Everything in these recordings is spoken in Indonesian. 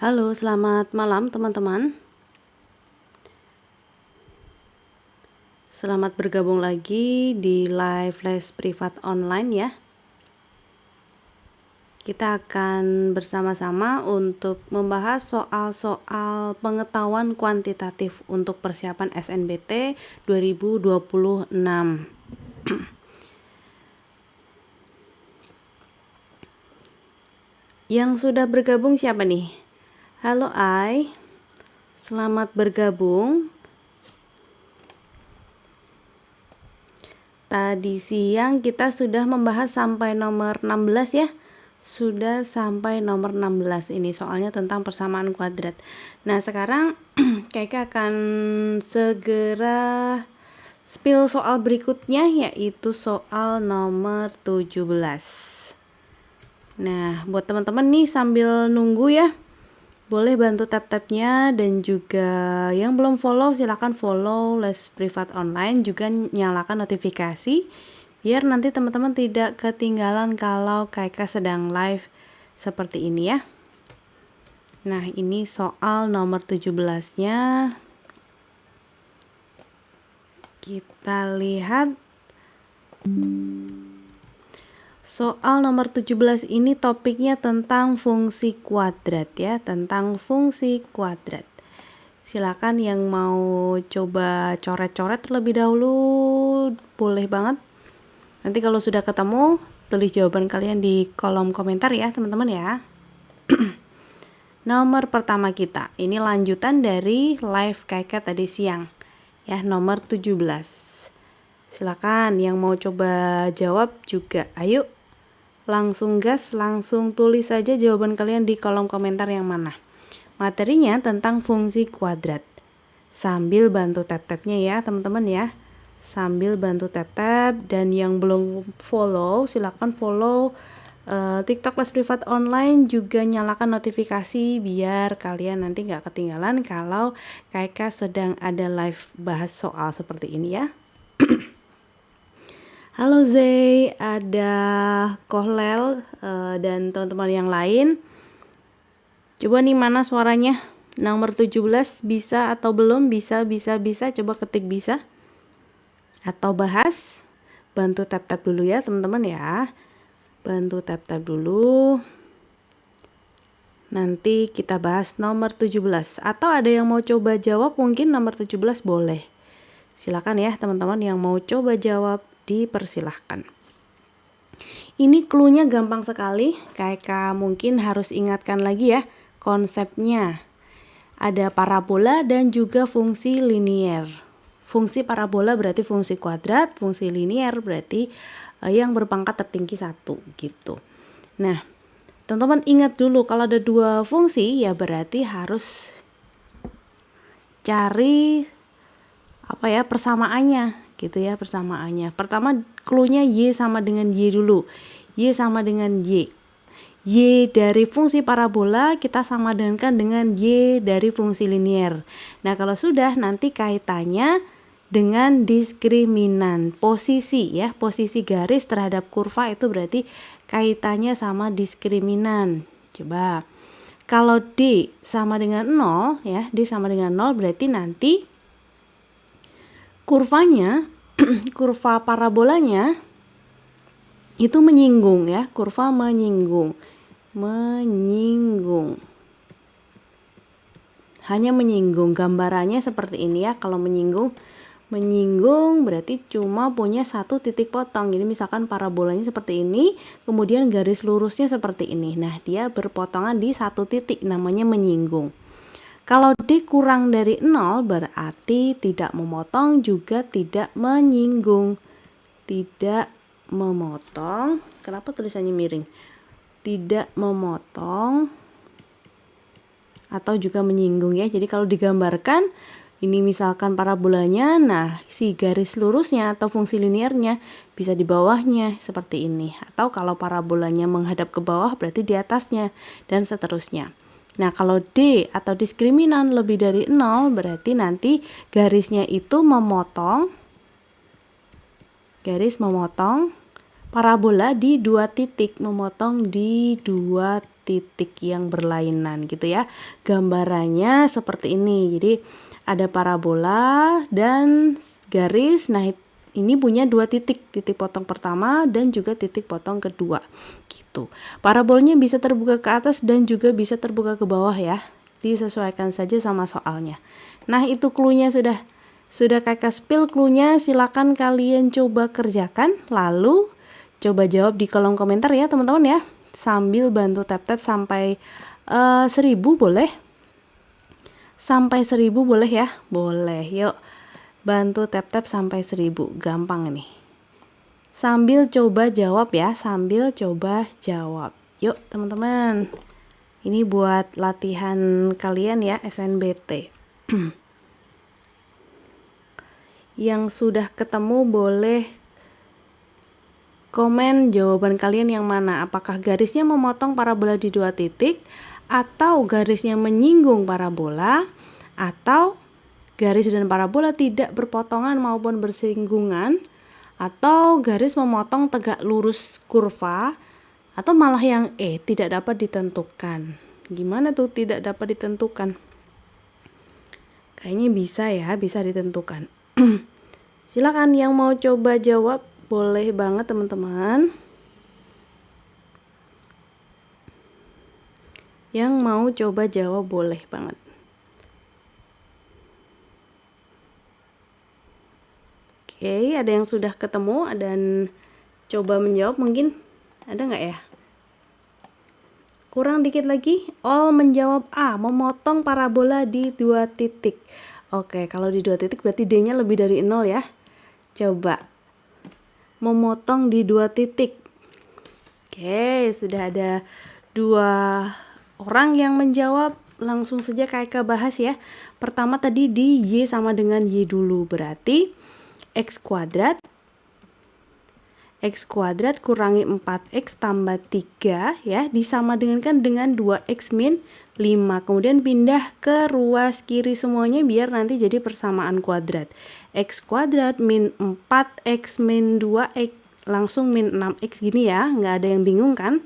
Halo, selamat malam teman-teman. Selamat bergabung lagi di live les privat online ya. Kita akan bersama-sama untuk membahas soal-soal pengetahuan kuantitatif untuk persiapan SNBT 2026. Yang sudah bergabung siapa nih? Halo Ai, selamat bergabung. Tadi siang kita sudah membahas sampai nomor 16 ya. Sudah sampai nomor 16 ini soalnya tentang persamaan kuadrat. Nah, sekarang Kayaknya akan segera spill soal berikutnya, yaitu soal nomor 17. Nah, buat teman-teman nih sambil nunggu ya, boleh bantu tap-tapnya, dan juga yang belum follow silahkan follow les privat online, juga nyalakan notifikasi biar nanti teman-teman tidak ketinggalan kalau Kaika sedang live seperti ini ya. Nah, ini soal nomor 17-nya. Kita lihat. Soal nomor 17 ini topiknya tentang fungsi kuadrat ya, tentang fungsi kuadrat. Silakan yang mau coba coret-coret terlebih dahulu, boleh banget. Nanti kalau sudah ketemu, tulis jawaban kalian di kolom komentar ya teman-teman ya. Nomor pertama kita, ini lanjutan dari live Kaika tadi siang ya, nomor 17. Silakan yang mau coba jawab juga, ayo langsung gas, langsung tulis saja jawaban kalian di kolom komentar yang mana. Materinya tentang fungsi kuadrat. Sambil bantu tap-tapnya ya teman-teman ya. Sambil bantu tap-tap, dan yang belum follow silakan follow TikTok les privat online, juga nyalakan notifikasi biar kalian nanti nggak ketinggalan kalau Kaika sedang ada live bahas soal seperti ini ya. Halo Zay, ada Kohlel dan teman-teman yang lain. Coba nih mana suaranya? Nomor 17 bisa atau belum? Bisa. Coba ketik bisa. Atau bahas. Bantu tap-tap dulu ya teman-teman ya. Bantu tap-tap dulu. Nanti kita bahas nomor 17. Atau ada yang mau coba jawab mungkin nomor 17 boleh. Silakan ya teman-teman yang mau coba jawab, dipersilahkan. Ini cluenya gampang sekali, Kaika mungkin harus ingatkan lagi ya konsepnya. Ada parabola dan juga fungsi linier. Fungsi parabola berarti fungsi kuadrat, fungsi linier berarti yang berpangkat tertinggi 1 gitu. Nah, teman-teman ingat dulu kalau ada dua fungsi ya berarti harus cari persamaannya gitu ya, persamaannya. Pertama cluenya Y sama dengan Y dulu. Y sama dengan Y. Y dari fungsi parabola kita samadankan dengan Y dari fungsi linier. Nah, kalau sudah nanti kaitannya dengan diskriminan. Posisi ya, posisi garis terhadap kurva itu berarti kaitannya sama diskriminan. Coba. Kalau D sama dengan 0 ya, D sama dengan 0 berarti nanti kurvanya, kurva parabolanya itu menyinggung ya, kurva menyinggung. Hanya menyinggung, gambarannya seperti ini ya. Kalau menyinggung berarti cuma punya satu titik potong. Jadi misalkan parabolanya seperti ini, kemudian garis lurusnya seperti ini. Nah, dia berpotongan di satu titik, namanya menyinggung. Kalau D kurang dari 0 berarti tidak memotong juga tidak menyinggung. Tidak memotong. Kenapa tulisannya miring? Tidak memotong atau juga menyinggung ya. Jadi kalau digambarkan ini misalkan parabolanya, nah si garis lurusnya atau fungsi liniernya bisa di bawahnya seperti ini. Atau kalau parabolanya menghadap ke bawah berarti di atasnya dan seterusnya. Nah, kalau D atau diskriminan lebih dari 0 berarti nanti garisnya itu memotong, garis memotong parabola di dua titik, memotong di dua titik yang berlainan gitu ya. Gambarannya seperti ini. Jadi ada parabola dan garis. Nah, ini punya dua titik potong pertama dan juga titik potong kedua gitu. Parabolnya bisa terbuka ke atas dan juga bisa terbuka ke bawah ya. Disesuaikan saja sama soalnya. Nah, itu cluenya sudah kakak spill cluenya, silakan kalian coba kerjakan lalu coba jawab di kolom komentar ya teman-teman ya. Sambil bantu tap-tap sampai 1000 boleh. Sampai 1000 boleh ya? Boleh. Yuk. Bantu tap-tap sampai 1000. Gampang ini. Sambil coba jawab ya, sambil coba jawab. Yuk teman-teman. Ini buat latihan kalian ya, SNBT. Yang sudah ketemu boleh komen jawaban kalian yang mana. Apakah garisnya memotong parabola di dua titik, atau garisnya menyinggung parabola, atau garis dan parabola tidak berpotongan maupun bersinggungan, atau garis memotong tegak lurus kurva, atau malah yang tidak dapat ditentukan. Gimana tuh tidak dapat ditentukan? Kayaknya bisa ya, bisa ditentukan. Silakan yang mau coba jawab, boleh banget teman-teman. Yang mau coba jawab boleh banget. Oke, ada yang sudah ketemu dan coba menjawab mungkin? Ada nggak ya? Kurang dikit lagi. All menjawab A, memotong parabola di dua titik. Oke, kalau di dua titik berarti D-nya lebih dari 0 ya. Coba. Memotong di dua titik. Oke, sudah ada 2 orang yang menjawab. Langsung saja kakak bahas ya. Pertama tadi di Y sama dengan Y dulu. Berarti X kuadrat kurangi 4X tambah 3 ya, disama dengan 2X min 5. Kemudian pindah ke ruas kiri semuanya biar nanti jadi persamaan kuadrat. X kuadrat min 4X min 2X langsung min 6X gini ya, nggak ada yang bingung kan?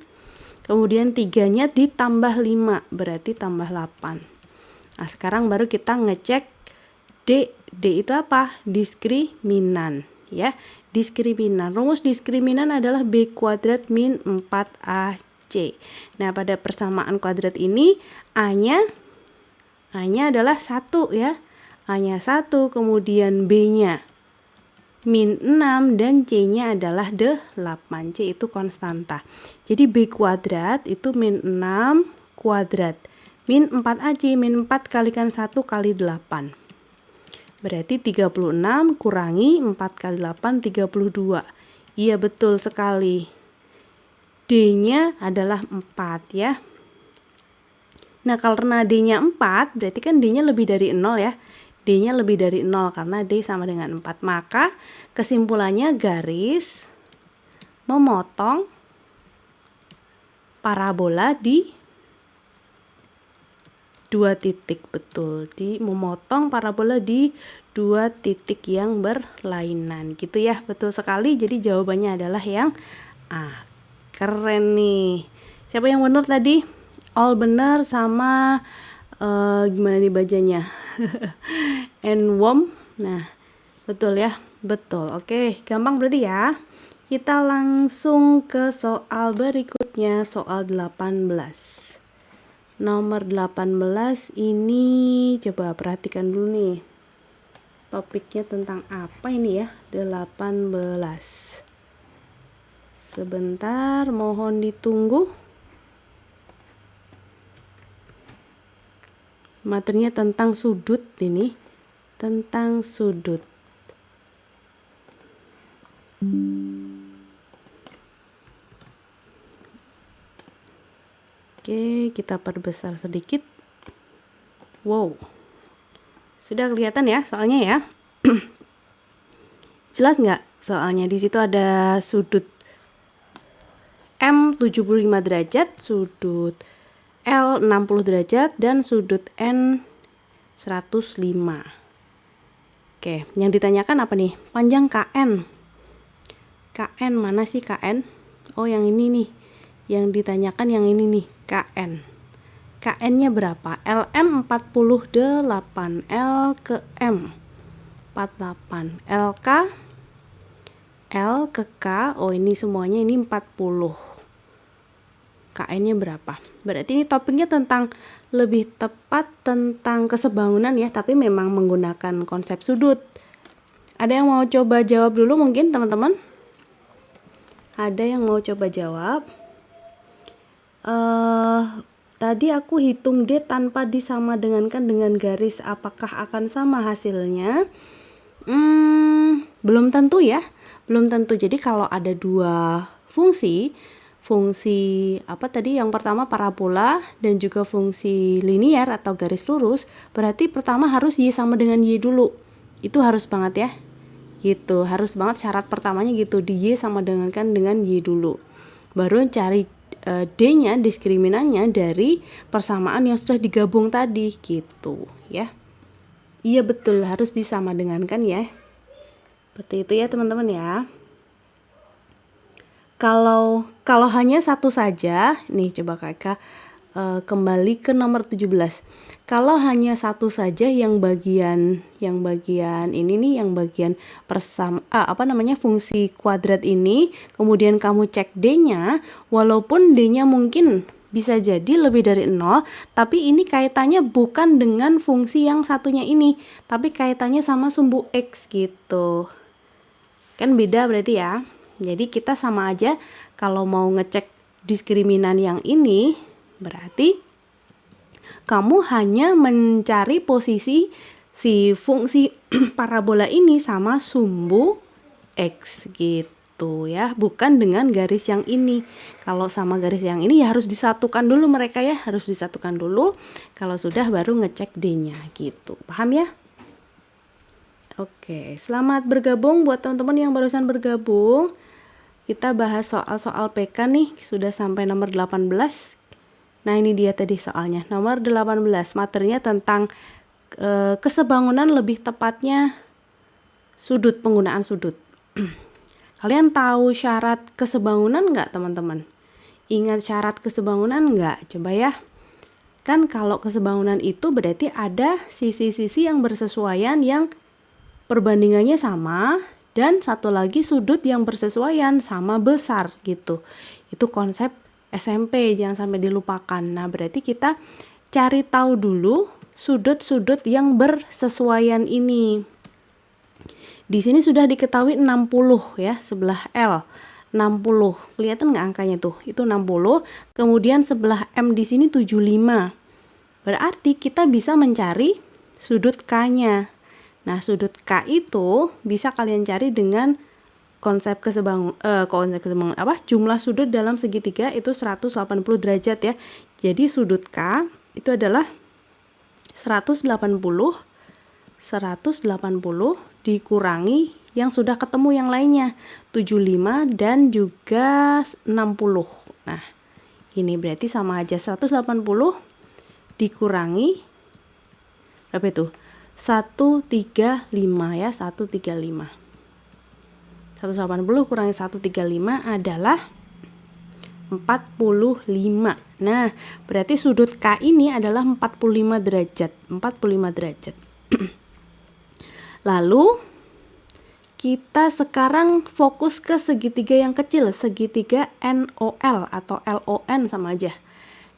Kemudian 3-nya ditambah 5 berarti tambah 8. Nah, sekarang baru kita ngecek D. D itu apa? Diskriminan ya. Diskriminan. Rumus diskriminan adalah B kuadrat min 4AC. Nah, pada persamaan kuadrat ini A-nya adalah 1 ya. A-nya 1, kemudian B-nya min 6 dan C-nya adalah 8. C itu konstanta. Jadi B kuadrat itu min 6 kuadrat. Min 4AC, min 4 kalikan 1 kali 8. Berarti 36 kurangi 4 kali 8, 32. Iya betul sekali. D-nya adalah 4 ya. Nah, karena D-nya 4, berarti kan D-nya lebih dari 0 ya. D-nya lebih dari 0 karena D sama dengan 4. Maka kesimpulannya garis memotong parabola di dua titik, betul, di memotong parabola di dua titik yang berlainan gitu ya, betul sekali. Jadi jawabannya adalah yang A. Keren nih. Siapa yang benar tadi? All benar sama gimana nih bacanya? Enwom. Nah, betul ya, betul. Oke, gampang berarti ya. Kita langsung ke soal berikutnya, soal 18. Nomor 18 ini coba perhatikan dulu nih. Topiknya tentang apa ini ya? 18. Sebentar, mohon ditunggu. Materinya tentang sudut ini. Tentang sudut. Oke, kita perbesar sedikit. Wow. Sudah kelihatan ya soalnya ya? Jelas nggak soalnya? Di situ ada sudut M 75 derajat, sudut L 60 derajat, dan sudut N 105. Oke, yang ditanyakan apa nih? Panjang KN. KN mana sih KN? Oh, yang ini nih. Yang ditanyakan yang ini nih. KN. KN-nya berapa? LM 48, L ke M 48, LK L ke K, oh ini semuanya ini 40. KN-nya berapa? Berarti ini topiknya tentang, lebih tepat tentang kesebangunan ya, tapi memang menggunakan konsep sudut. Ada yang mau coba jawab dulu mungkin teman-teman? Ada yang mau coba jawab? Tadi aku hitung D tanpa disama dengankan dengan garis, apakah akan sama hasilnya? Belum tentu ya, belum tentu. Jadi kalau ada dua fungsi apa tadi, yang pertama parabola dan juga fungsi linier atau garis lurus, berarti pertama harus Y sama dengan Y dulu. Itu harus banget ya, gitu, harus banget syarat pertamanya gitu, di Y sama dengankan dengan Y dulu, baru cari D-nya, diskriminannya dari persamaan yang sudah digabung tadi gitu ya. Iya betul, harus disama dengankan ya. Seperti itu ya teman-teman ya. Kalau hanya satu saja, nih coba kakak kembali ke nomor 17. Kalau hanya satu saja yang bagian ini nih, yang bagian fungsi kuadrat ini, kemudian kamu cek D-nya, walaupun D-nya mungkin bisa jadi lebih dari 0, tapi ini kaitannya bukan dengan fungsi yang satunya ini, tapi kaitannya sama sumbu X gitu. Kan beda berarti ya. Jadi kita sama aja kalau mau ngecek diskriminan yang ini, berarti kamu hanya mencari posisi si fungsi parabola ini sama sumbu X gitu ya, bukan dengan garis yang ini. Kalau sama garis yang ini ya harus disatukan dulu mereka ya, harus disatukan dulu. Kalau sudah baru ngecek D-nya gitu. Paham ya? Oke, selamat bergabung buat teman-teman yang barusan bergabung. Kita bahas soal-soal PK nih, sudah sampai nomor 18. Nah, ini dia tadi soalnya, nomor 18. Materinya tentang kesebangunan, lebih tepatnya sudut, penggunaan sudut. Kalian tahu syarat kesebangunan nggak teman-teman? Ingat syarat kesebangunan nggak? Coba ya. Kan kalau kesebangunan itu berarti ada sisi-sisi yang bersesuaian, yang perbandingannya sama, dan satu lagi sudut yang bersesuaian sama besar gitu. Itu konsep SMP, jangan sampai dilupakan. Nah, berarti kita cari tahu dulu sudut-sudut yang bersesuaian ini. Di sini sudah diketahui 60 ya, sebelah L 60. Kelihatan nggak angkanya tuh? Itu 60. Kemudian sebelah M di sini 75. Berarti kita bisa mencari sudut K-nya. Nah, sudut K itu bisa kalian cari dengan konsep kesebangunan jumlah sudut dalam segitiga itu 180 derajat ya. Jadi sudut K itu adalah 180 dikurangi yang sudah ketemu yang lainnya, 75 dan juga 60. Nah, ini berarti sama aja, 180 dikurangi berapa itu? 135 ya, 135. 180 kurangi 135 adalah 45. Nah, berarti sudut K ini adalah 45 derajat. 45 derajat. Lalu kita sekarang fokus ke segitiga yang kecil, segitiga NOL atau LON sama aja.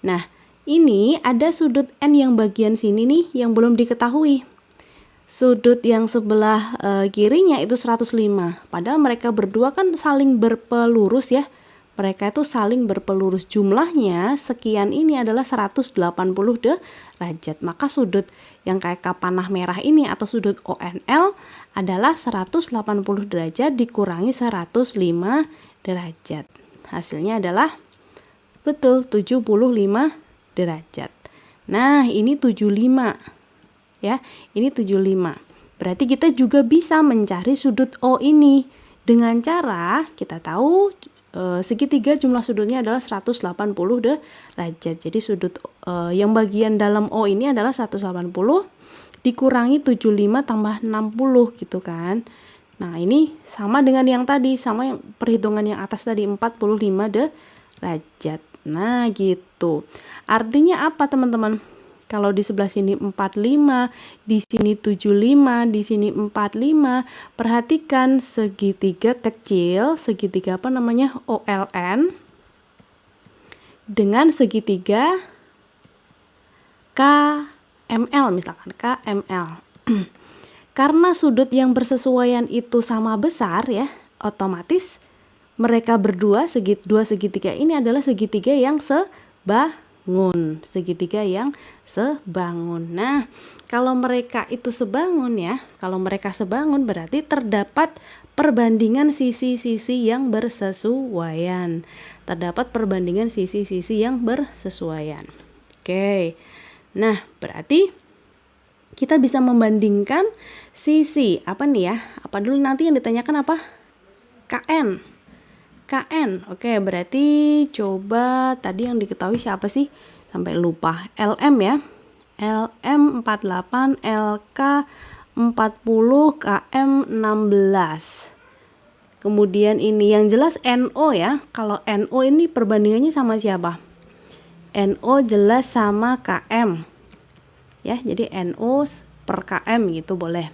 Nah, ini ada sudut N yang bagian sini nih yang belum diketahui. Sudut yang sebelah kirinya itu 105. Padahal mereka berdua kan saling berpelurus ya. Mereka itu saling berpelurus. Jumlahnya sekian, ini adalah 180 derajat. Maka sudut yang kayak panah merah ini atau sudut ONL adalah 180 derajat dikurangi 105 derajat. Hasilnya adalah betul 75 derajat. Nah, ini 75. Ya, ini 75. Berarti kita juga bisa mencari sudut O ini dengan cara kita tahu segitiga jumlah sudutnya adalah 180 derajat. Jadi sudut yang bagian dalam O ini adalah 180 dikurangi 75 tambah 60 gitu kan. Nah, ini sama dengan yang tadi, sama yang perhitungan yang atas tadi, 45 derajat. Nah, gitu. Artinya apa, teman-teman? Kalau di sebelah sini 45, di sini 75, di sini 45, perhatikan segitiga kecil, segitiga apa namanya? OLN dengan segitiga KML, misalkan KML. Karena sudut yang bersesuaian itu sama besar ya, otomatis mereka berdua dua segitiga ini adalah segitiga yang sebangun, segitiga yang sebangun. Nah, kalau mereka itu sebangun ya, kalau mereka sebangun berarti terdapat perbandingan sisi-sisi yang bersesuaian. Terdapat perbandingan sisi-sisi yang bersesuaian. Oke. Nah, berarti kita bisa membandingkan sisi apa nih ya? Apa dulu nanti yang ditanyakan apa? KN. Oke, berarti coba tadi yang diketahui siapa sih? Sampai lupa. LM ya. LM 48, LK 40, KM 16. Kemudian ini yang jelas NO ya. Kalau NO ini perbandingannya sama siapa? NO jelas sama KM. Ya, jadi NO per KM gitu boleh.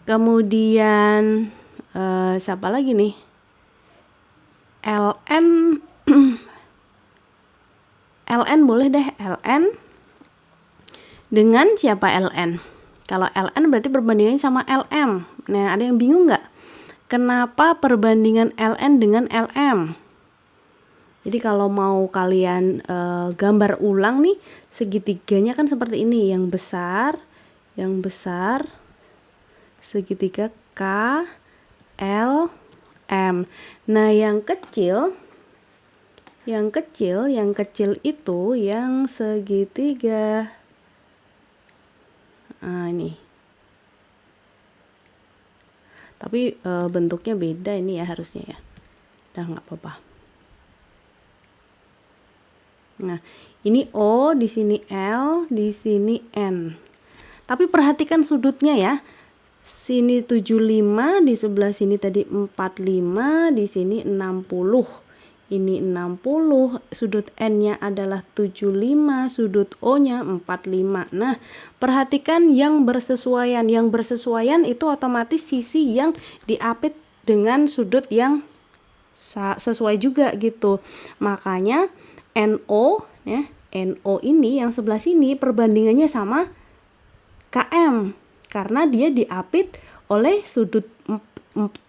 Kemudian siapa lagi nih? LN LN boleh deh, LN dengan siapa LN? Kalau LN berarti perbandingannya sama LM. Nah, ada yang bingung nggak? Kenapa perbandingan LN dengan LM? Jadi kalau mau kalian gambar ulang nih, segitiganya kan seperti ini, yang besar, segitiga K, L, M. Nah, yang kecil itu yang segitiga. Nah, ini. Tapi bentuknya beda ini ya harusnya ya. Udah nggak apa-apa. Nah, ini O, di sini L, di sini N. Tapi perhatikan sudutnya ya. Sini 75, di sebelah sini tadi 45, di sini 60. Ini 60, sudut N-nya adalah 75, sudut O-nya 45. Nah, perhatikan yang bersesuaian. Yang bersesuaian itu otomatis sisi yang diapit dengan sudut yang sesuai juga gitu. Makanya NO ya, NO ini yang sebelah sini perbandingannya sama KM. Karena dia diapit oleh sudut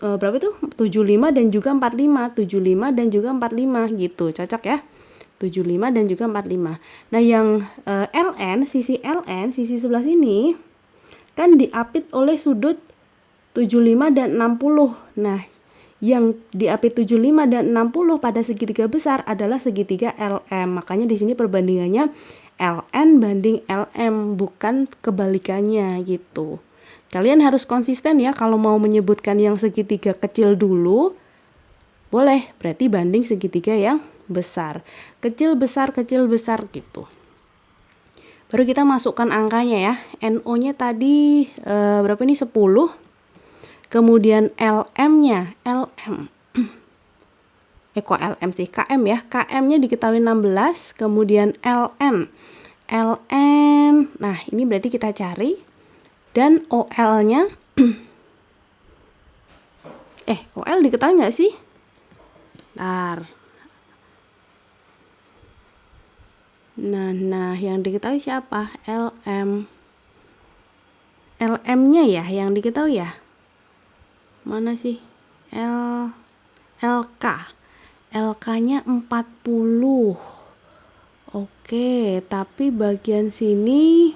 berapa itu? 75 dan juga 45. 75 dan juga 45 gitu. Cocok ya? 75 dan juga 45. Nah, yang LN, sisi sebelah sini kan diapit oleh sudut 75 dan 60. Nah, yang diapit 75 dan 60 pada segitiga besar adalah segitiga LM. Makanya di sini perbandingannya LN banding LM, bukan kebalikannya gitu. Kalian harus konsisten ya, kalau mau menyebutkan yang segitiga kecil dulu boleh, berarti banding segitiga yang besar. Kecil besar gitu. Baru kita masukkan angkanya ya. NO-nya tadi berapa ini? 10. Kemudian LM-nya, LM. Kok LM sih? KM ya. KM-nya diketahui 16, kemudian LN. Nah, ini berarti kita cari. Dan OL-nya OL diketahui nggak sih? Bentar. Nah, yang diketahui siapa? LM. LM-nya ya yang diketahui ya? Mana sih? LK. LK-nya 40. Oke, tapi bagian sini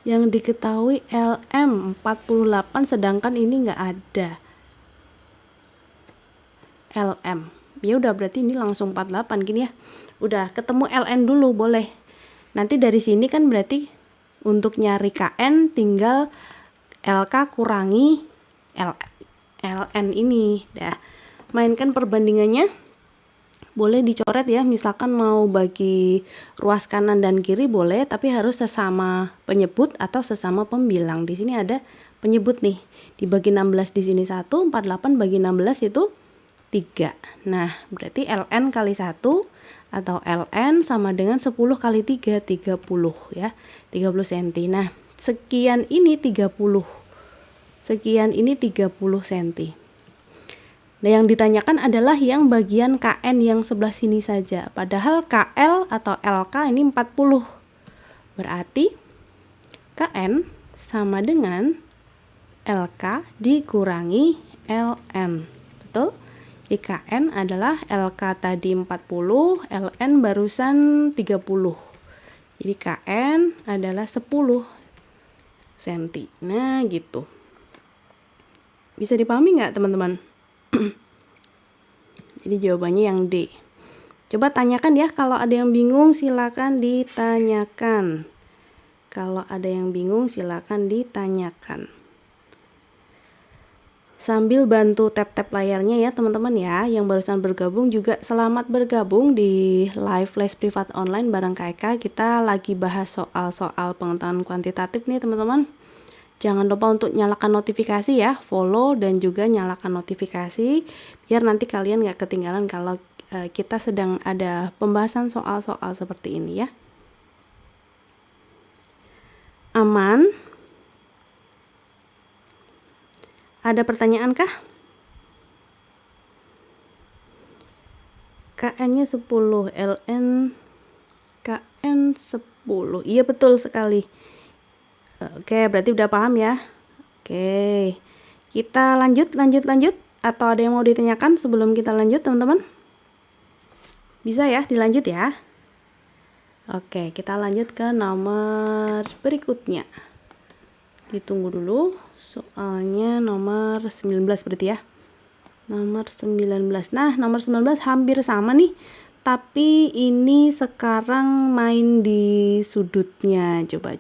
yang diketahui LM 48, sedangkan ini nggak ada LM. Ya udah, berarti ini langsung 48 gini ya. Udah ketemu LN dulu boleh. Nanti dari sini kan berarti untuk nyari KN tinggal LK kurangi LN ini. Dah. Mainkan perbandingannya. Boleh dicoret ya, misalkan mau bagi ruas kanan dan kiri boleh, tapi harus sesama penyebut atau sesama pembilang. Di sini ada penyebut nih. Dibagi 16 di sini 1, 48 bagi 16 itu 3. Nah, berarti LN kali 1 atau ln sama dengan 10 kali 3, 30 ya, 30 cm. Nah, sekian ini 30. Sekian ini 30 cm. Nah, yang ditanyakan adalah yang bagian KN yang sebelah sini saja. Padahal KL atau LK ini 40. Berarti KN sama dengan LK dikurangi LN. Betul? Di KN adalah LK tadi 40, LN barusan 30. Jadi KN adalah 10 cm. Nah, gitu. Bisa dipahami nggak, teman-teman? Jadi jawabannya yang D. Coba tanyakan ya, kalau ada yang bingung silakan ditanyakan. Kalau ada yang bingung silakan ditanyakan. Sambil bantu tap-tap layarnya ya teman-teman ya. Yang barusan bergabung juga selamat bergabung di live les privat online bareng KK. Kita lagi bahas soal-soal pengetahuan kuantitatif nih teman-teman. Jangan lupa untuk nyalakan notifikasi ya, follow dan juga nyalakan notifikasi biar nanti kalian gak ketinggalan kalau kita sedang ada pembahasan soal-soal seperti ini ya. Aman? Ada pertanyaan kah? KN-nya 10, LN KN 10. Iya betul sekali. Oke, berarti udah paham ya. Oke. Kita lanjut atau ada yang mau ditanyakan sebelum kita lanjut, teman-teman? Bisa ya, dilanjut ya. Oke, kita lanjut ke nomor berikutnya. Ditunggu dulu. Soalnya nomor 19 berarti ya. Nomor 19. Nah, nomor 19 hampir sama nih. Tapi ini sekarang main di sudutnya. Coba.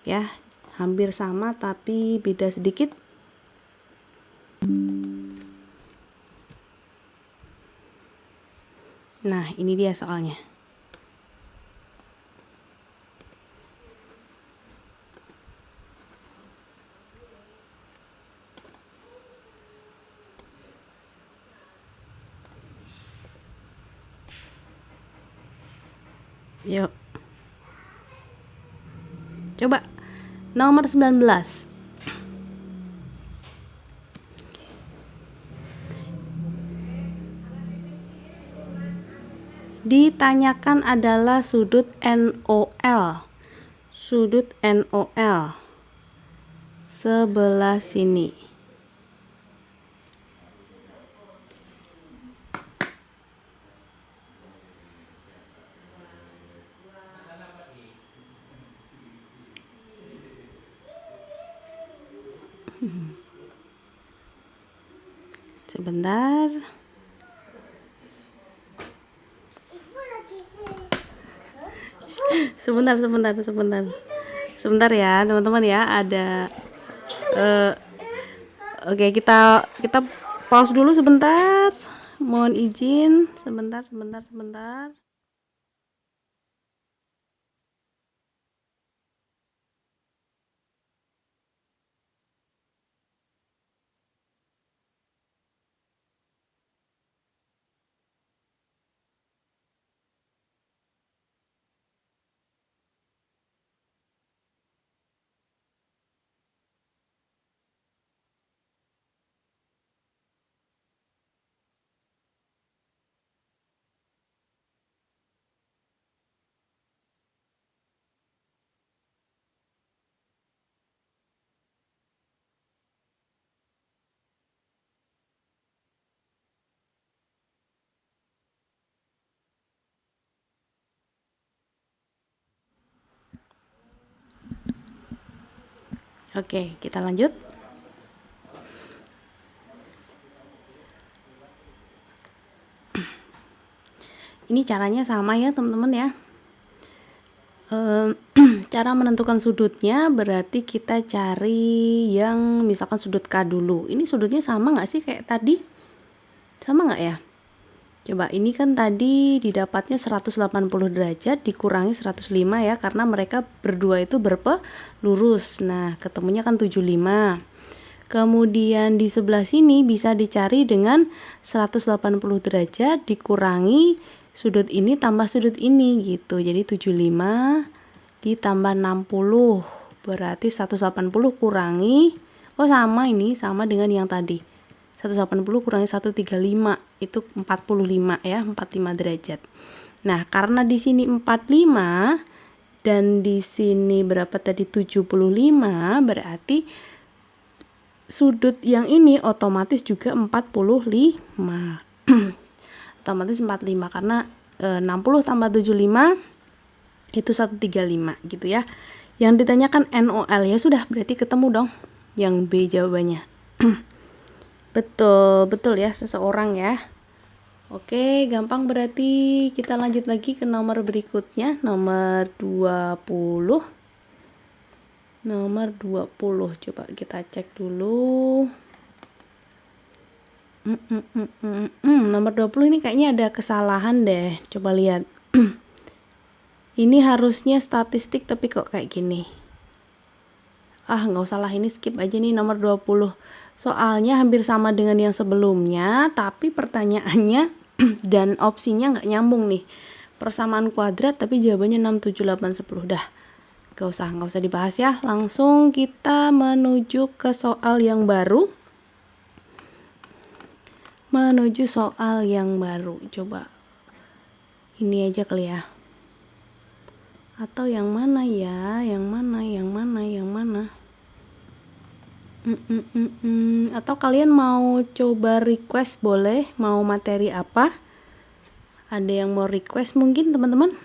Ya, hampir sama tapi beda sedikit. Nah, ini dia soalnya. Yuk. Coba nomor 19. Ditanyakan adalah sudut NOL. Sudut NOL sebelah sini. Sebentar. Sebentar ya, teman-teman ya, ada oke, kita pause dulu sebentar. Mohon izin, sebentar. Oke, kita lanjut. Ini caranya sama ya teman-teman ya. Cara menentukan sudutnya berarti kita cari yang misalkan sudut K dulu. Ini sudutnya sama nggak sih kayak tadi? Sama nggak ya? Coba, ini kan tadi didapatnya 180 derajat dikurangi 105 ya, karena mereka berdua itu berpelurus. Nah, ketemunya kan 75. Kemudian di sebelah sini bisa dicari dengan 180 derajat dikurangi sudut ini tambah sudut ini gitu. Jadi 75 ditambah 60 berarti 180 kurangi, oh sama, ini sama dengan yang tadi, 180 kurangi 135 itu 45 ya, 45 derajat. Nah, karena di sini 45 dan di sini berapa tadi, 75, berarti sudut yang ini otomatis juga 45. Otomatis 45 karena 60 tambah 75 itu 135 gitu ya. Yang ditanyakan NOL, ya sudah berarti ketemu dong yang B jawabannya. Betul ya, seseorang ya. Oke, gampang berarti. Kita lanjut lagi ke nomor berikutnya, nomor 20. Nomor 20, coba kita cek dulu. Nomor 20 ini kayaknya ada kesalahan deh. Coba lihat. Ini harusnya statistik tapi kok kayak gini. Nggak usah lah, ini skip aja nih nomor 20. Soalnya hampir sama dengan yang sebelumnya, tapi pertanyaannya dan opsinya nggak nyambung nih. Persamaan kuadrat tapi jawabannya 6, 7, 8, 10. Dah, nggak usah dibahas ya. Langsung kita menuju ke soal yang baru. Coba ini aja kali ya. Atau yang mana ya? Yang mana? Atau kalian mau coba request, boleh? Mau materi apa? Ada yang mau request mungkin teman-teman?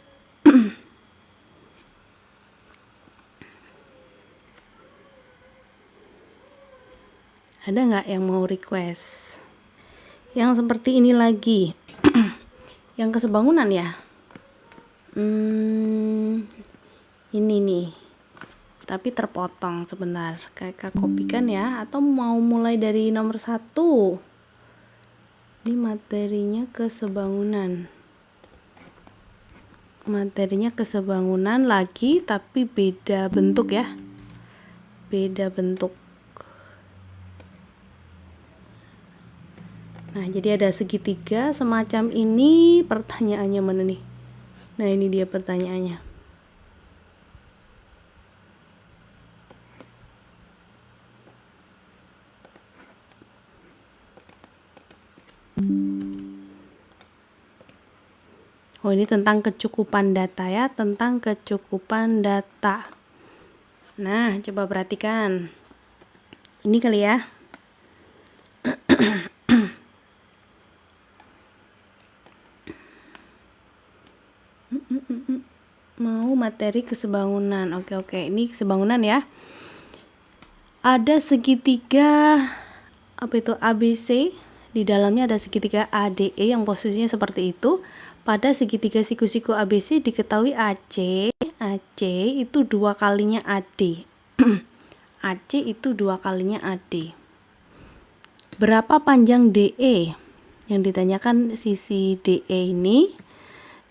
Ada nggak yang mau request? Yang seperti ini lagi. Yang kesebangunan ya? Ini nih. Tapi terpotong sebentar. Kakak kopikan ya. Atau mau mulai dari nomor 1? Ini materinya kesebangunan. Materinya kesebangunan lagi, tapi beda bentuk ya. Beda bentuk. Nah, jadi ada segitiga semacam ini. Pertanyaannya mana nih? Nah, ini dia pertanyaannya. Oh, ini tentang kecukupan data ya, tentang kecukupan data. Nah, coba perhatikan. Ini kali ya. Mau materi kesebangunan. Oke, ini kesebangunan ya. Ada segitiga ABC, di dalamnya ada segitiga ADE yang posisinya seperti itu. Pada segitiga siku-siku ABC diketahui AC itu 2 kalinya AD. AC itu 2 kalinya AD. Berapa panjang DE? Yang ditanyakan sisi DE ini.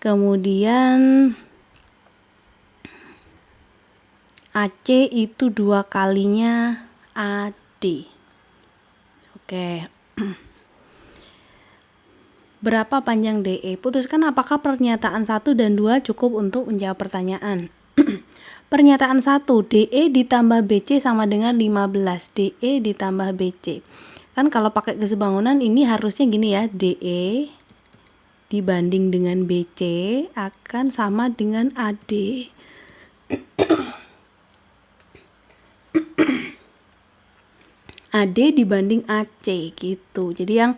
Kemudian AC itu 2 kalinya AD. Oke. Berapa panjang DE? Putuskan apakah pernyataan 1 dan 2 cukup untuk menjawab pertanyaan. Pernyataan 1, DE ditambah BC sama dengan 15. DE ditambah BC. Kan kalau pakai kesebangunan ini harusnya gini ya, DE dibanding dengan BC akan sama dengan AD. AD dibanding AC gitu. Jadi yang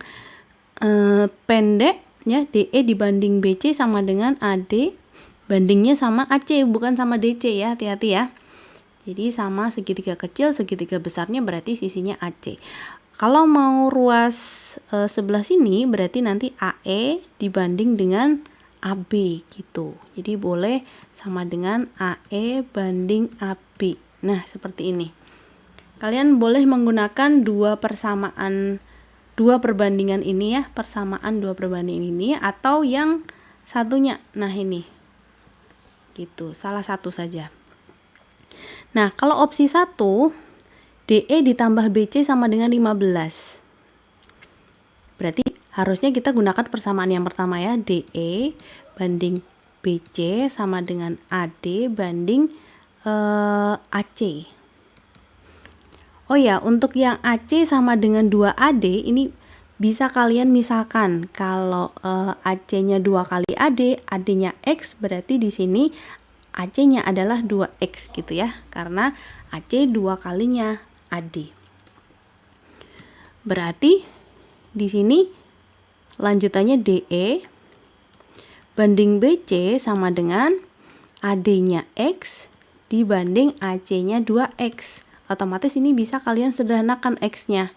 pendek ya, DE dibanding BC sama dengan AD, bandingnya sama AC bukan sama DC ya, hati-hati ya. Jadi sama segitiga kecil, segitiga besarnya berarti sisinya AC. Kalau mau ruas sebelah sini berarti nanti AE dibanding dengan AB gitu. Jadi boleh sama dengan AE banding AB. Nah, seperti ini. Kalian boleh menggunakan dua perbandingan ini ya, persamaan 2 perbandingan ini, atau yang satunya. Nah, ini. Gitu, salah satu saja. Nah, kalau opsi 1, DE ditambah BC sama dengan 15. Berarti harusnya kita gunakan persamaan yang pertama ya, DE banding BC sama dengan AD banding AC. Oh ya, untuk yang AC sama dengan 2AD ini bisa kalian misalkan kalau AC-nya 2 kali AD, AD-nya X, berarti di sini AC-nya adalah 2X gitu ya, karena AC 2 kalinya AD. Berarti di sini lanjutannya DE banding BC sama dengan AD-nya X dibanding AC-nya 2X. Otomatis ini bisa kalian sederhanakan X-nya.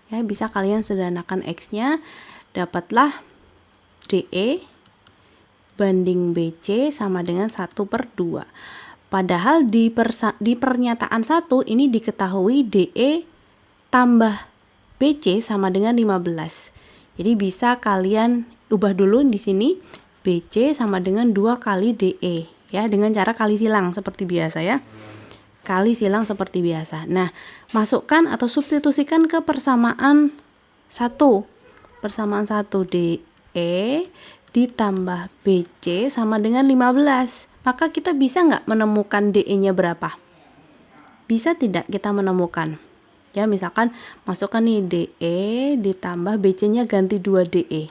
Ya, bisa kalian sederhanakan X-nya, dapatlah DE banding BC sama dengan 1/2. Padahal di pernyataan 1 ini diketahui DE tambah BC sama dengan 15. Jadi bisa kalian ubah dulu di sini BC sama dengan 2 kali DE ya, dengan cara kali silang seperti biasa ya. Kali silang seperti biasa. Nah, masukkan atau substitusikan ke persamaan 1. Persamaan 1 DE ditambah BC sama dengan 15. Maka kita bisa nggak menemukan DE-nya berapa? Bisa tidak kita menemukan? Ya, misalkan masukkan nih DE ditambah BC-nya ganti 2 DE.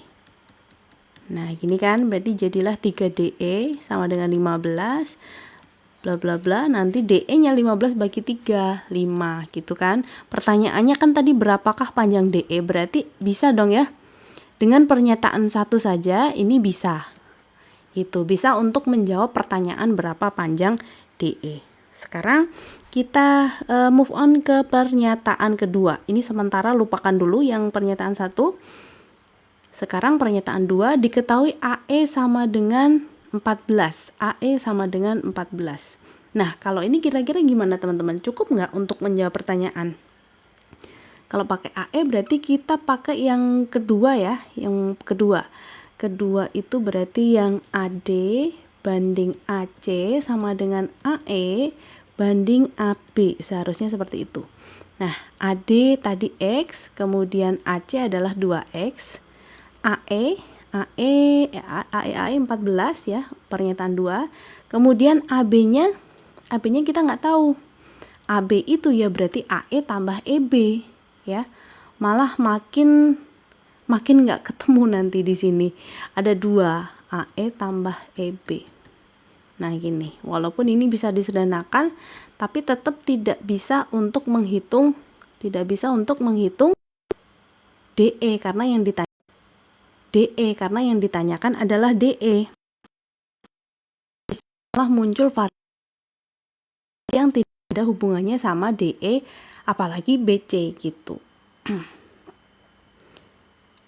Nah, gini kan, berarti jadilah 3 DE sama dengan 15. Bla bla bla, nanti DE-nya 15 bagi 3, 5 gitu kan. Pertanyaannya kan tadi berapakah panjang DE? Berarti bisa dong ya. Dengan pernyataan 1 saja ini bisa. Gitu, bisa untuk menjawab pertanyaan berapa panjang DE. Sekarang kita move on ke pernyataan kedua. Ini sementara lupakan dulu yang pernyataan 1. Sekarang pernyataan 2, diketahui AE sama dengan 14. AE sama dengan 14. Nah, kalau ini kira-kira gimana teman-teman? Cukup nggak untuk menjawab pertanyaan? Kalau pakai AE berarti kita pakai yang kedua ya, yang kedua. Kedua itu berarti yang AD banding AC sama dengan AE banding AB. Seharusnya seperti itu. Nah, AD tadi X, kemudian AC adalah 2X. AE 14 ya, pernyataan 2. Kemudian AB-nya kita nggak tahu. AB itu ya berarti AE tambah EB ya. Malah makin nggak ketemu nanti di sini. Ada 2 AE tambah EB. Nah, gini. Walaupun ini bisa disederhanakan, tapi tetap tidak bisa untuk menghitung DE karena yang ditanyakan adalah DE. Malah muncul variabel yang tidak ada hubungannya sama DE, apalagi BC gitu.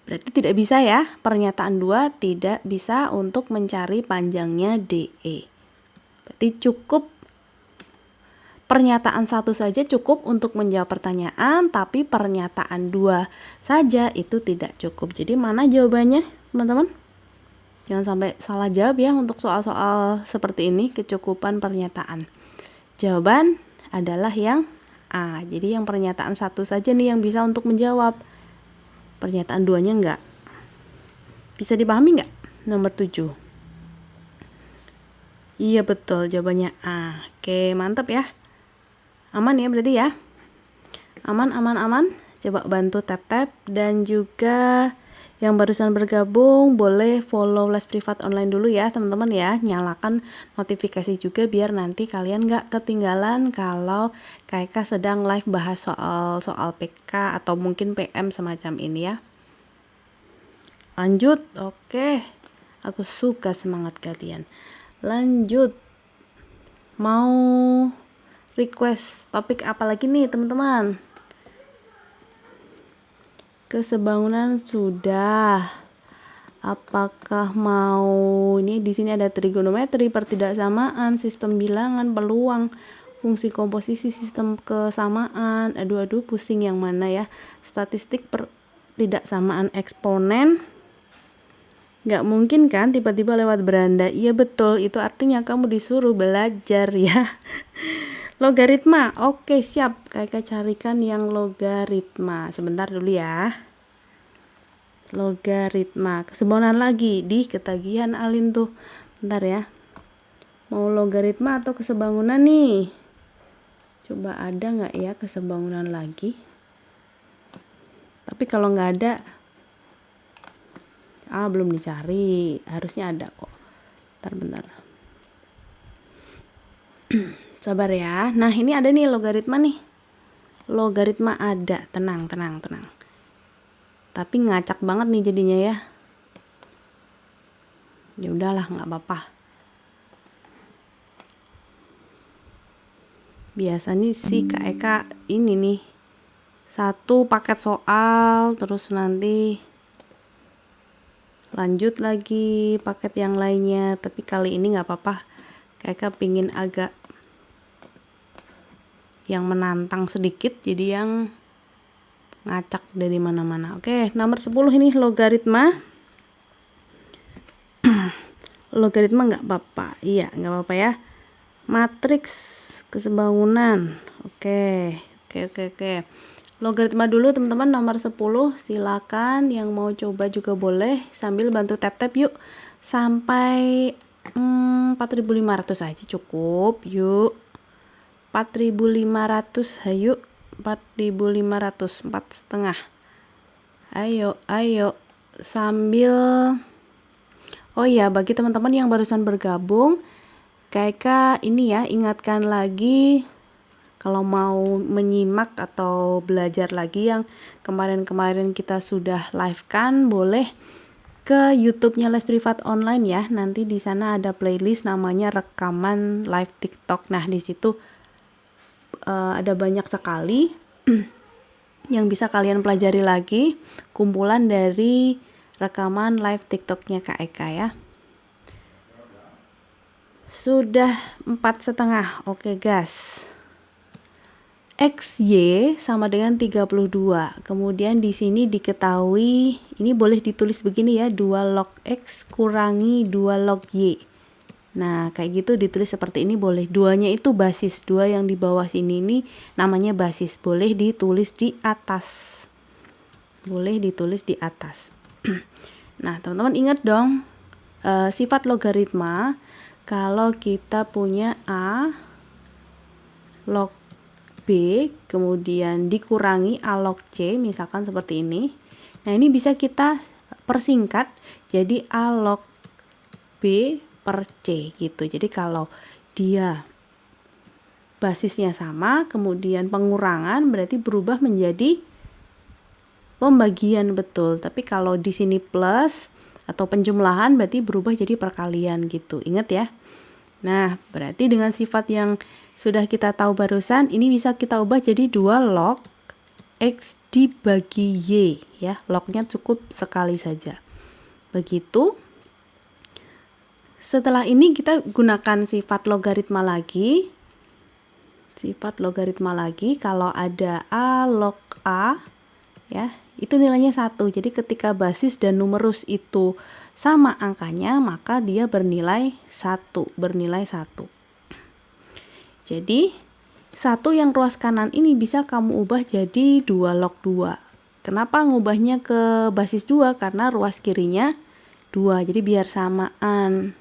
Berarti tidak bisa ya, pernyataan 2 tidak bisa untuk mencari panjangnya DE. Berarti cukup pernyataan 1 saja cukup untuk menjawab pertanyaan, tapi pernyataan 2 saja itu tidak cukup. Jadi mana jawabannya, teman-teman? Jangan sampai salah jawab ya untuk soal-soal seperti ini, kecukupan pernyataan. Jawaban adalah yang A. Jadi yang pernyataan 1 saja nih yang bisa untuk menjawab. Pernyataan 2-nya enggak. Bisa dipahami enggak? Nomor 7. Iya betul, jawabannya A. Oke, mantap ya. Aman ya berarti ya. Aman. Coba bantu tap-tap, dan juga yang barusan bergabung boleh follow les privat online dulu ya teman-teman ya. Nyalakan notifikasi juga biar nanti kalian nggak ketinggalan kalau KK sedang live bahas soal PK atau mungkin PM semacam ini ya. Lanjut. Oke, aku suka semangat kalian. Lanjut. Mau request topik apa lagi nih teman-teman? Kesebangunan sudah. Apakah mau ini di sini ada trigonometri, pertidaksamaan, sistem bilangan, peluang, fungsi komposisi, sistem kesamaan. Aduh pusing yang mana ya? Statistik pertidaksamaan eksponen. Nggak mungkin kan tiba-tiba lewat beranda. Iya betul, itu artinya kamu disuruh belajar ya. Logaritma, oke siap. Kakak carikan yang logaritma. Sebentar dulu ya. Logaritma. Keseimbangan lagi di ketagihan Alin tuh. Bentar ya. Mau logaritma atau kesebangunan nih? Coba ada nggak ya kesebangunan lagi? Tapi kalau nggak ada, belum dicari. Harusnya ada kok. Bentar. Sabar ya. Nah, ini ada nih logaritma nih. Logaritma ada. Tenang. Tapi ngacak banget nih jadinya ya. Ya udahlah, nggak apa-apa. Biasanya sih Kak Eka ini nih. Satu paket soal, terus nanti lanjut lagi paket yang lainnya. Tapi kali ini nggak apa-apa. Kak Eka pingin agak yang menantang sedikit, jadi yang ngacak dari mana-mana. Oke, nomor 10 ini logaritma. Logaritma nggak apa-apa. Iya, nggak apa-apa ya. Matriks kesebangunan. Oke. Logaritma dulu teman-teman, nomor 10. Silakan yang mau coba juga boleh sambil bantu tap-tap yuk. Sampai 4.500 aja cukup. Yuk. 4.500, ayo. 4.500, 4,5. Ayo. Sambil oh iya, bagi teman-teman yang barusan bergabung, Kak ini ya, ingatkan lagi kalau mau menyimak atau belajar lagi yang kemarin-kemarin kita sudah live kan, boleh ke YouTube-nya Les Privat Online ya. Nanti di sana ada playlist namanya rekaman live TikTok. Nah, di situ ada banyak sekali yang bisa kalian pelajari lagi, kumpulan dari rekaman live TikToknya Kak Eka ya. Sudah 4,5. Oke guys. XY sama dengan 32. Kemudian di sini diketahui, ini boleh ditulis begini ya, 2 log X kurangi 2 log Y. Nah, kayak gitu ditulis seperti ini boleh. Duanya itu basis. 2 yang di bawah sini ini namanya basis. Boleh ditulis di atas. Nah, teman-teman ingat dong, sifat logaritma, kalau kita punya A log B, kemudian dikurangi A log C, misalkan seperti ini. Nah, ini bisa kita persingkat jadi A log B per C gitu. Jadi kalau dia basisnya sama, kemudian pengurangan berarti berubah menjadi pembagian, betul. Tapi kalau di sini plus atau penjumlahan berarti berubah jadi perkalian gitu. Ingat ya. Nah, berarti dengan sifat yang sudah kita tahu barusan, ini bisa kita ubah jadi 2 log X dibagi Y ya. Lognya cukup sekali saja. Begitu. Setelah ini kita gunakan sifat logaritma lagi. Kalau ada A log A ya, itu nilainya 1. Jadi ketika basis dan numerus itu sama angkanya, maka dia bernilai 1. Jadi 1 yang ruas kanan ini bisa kamu ubah jadi 2 log 2. Kenapa ngubahnya ke basis 2? Karena ruas kirinya 2. Jadi biar samaan,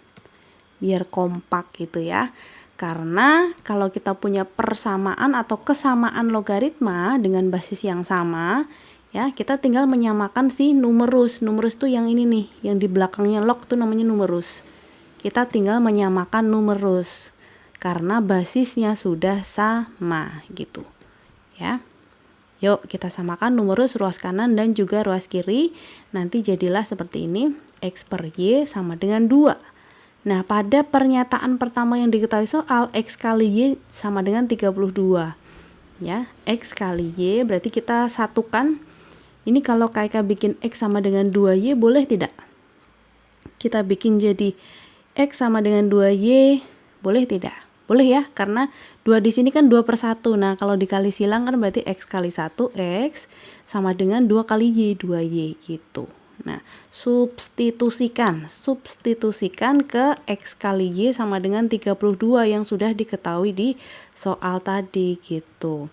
biar kompak gitu ya. Karena kalau kita punya persamaan atau kesamaan logaritma dengan basis yang sama, ya, kita tinggal menyamakan si numerus. Numerus tuh yang ini nih, yang di belakangnya log tuh namanya numerus. Kita tinggal menyamakan numerus karena basisnya sudah sama gitu. Ya. Yuk kita samakan numerus ruas kanan dan juga ruas kiri. Nanti jadilah seperti ini, X per Y sama dengan 2. Nah, pada pernyataan pertama yang diketahui soal, X kali Y sama dengan 32. Ya, X kali Y berarti kita satukan. Ini kalau Kak bikin X sama dengan 2Y, boleh tidak? Kita bikin jadi X sama dengan 2Y, boleh tidak? Boleh ya, karena 2 di sini kan 2 per 1. Nah, kalau dikali silang kan berarti X kali 1, X sama dengan 2 kali Y, 2Y gitu. Nah, substitusikan ke X kali Y sama dengan 32 yang sudah diketahui di soal tadi gitu.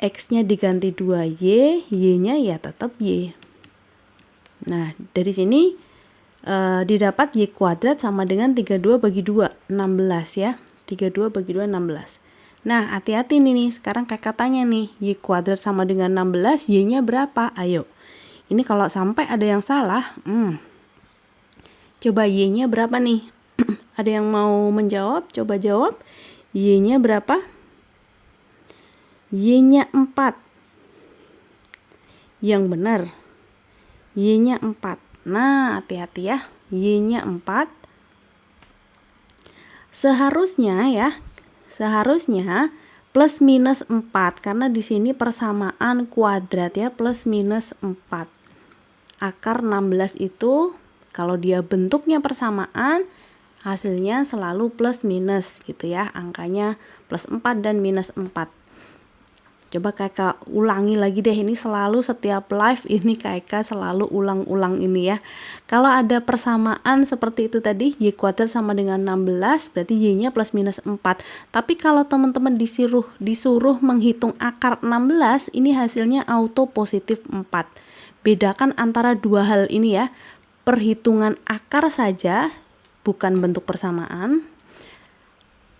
X-nya diganti 2Y, Y-nya ya tetap Y. Nah, dari sini didapat Y kuadrat sama dengan 32 bagi 2, 16 ya. 32 bagi 2, 16. Nah, hati-hati nih, sekarang kayak katanya nih, Y kuadrat sama dengan 16, Y-nya berapa? Ayo. Ini kalau sampai ada yang salah, coba Y-nya berapa nih? Ada yang mau menjawab? Coba jawab. Y-nya berapa? Y-nya 4. Yang benar. Y-nya 4. Nah, hati-hati ya. Y-nya 4. Seharusnya plus minus 4 karena di sini persamaan kuadrat ya, plus minus 4. Akar 16 itu kalau dia bentuknya persamaan, hasilnya selalu plus minus gitu ya. Angkanya plus 4 dan minus 4. Coba kakak ulangi lagi deh, ini selalu setiap live ini kakak selalu ulang-ulang ini ya. Kalau ada persamaan seperti itu tadi, Y kuadrat sama dengan 16, berarti Y-nya plus minus 4. Tapi kalau teman-teman disuruh menghitung akar 16, ini hasilnya auto positif 4. Bedakan antara dua hal ini ya. Perhitungan akar saja, bukan bentuk persamaan.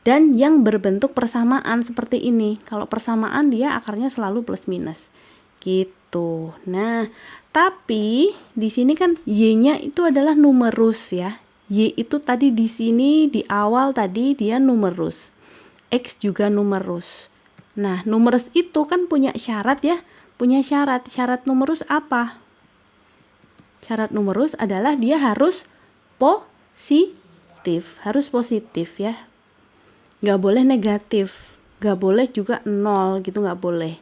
Dan yang berbentuk persamaan seperti ini. Kalau persamaan dia akarnya selalu plus minus. Gitu. Nah, tapi di sini kan Y-nya itu adalah numerus ya. Y itu tadi di sini di awal tadi dia numerus. X juga numerus. Nah, numerus itu kan punya syarat ya. Punya syarat. Syarat numerus apa? Syarat numerus adalah dia harus positif. Harus positif ya. Nggak boleh negatif, nggak boleh juga 0 gitu, nggak boleh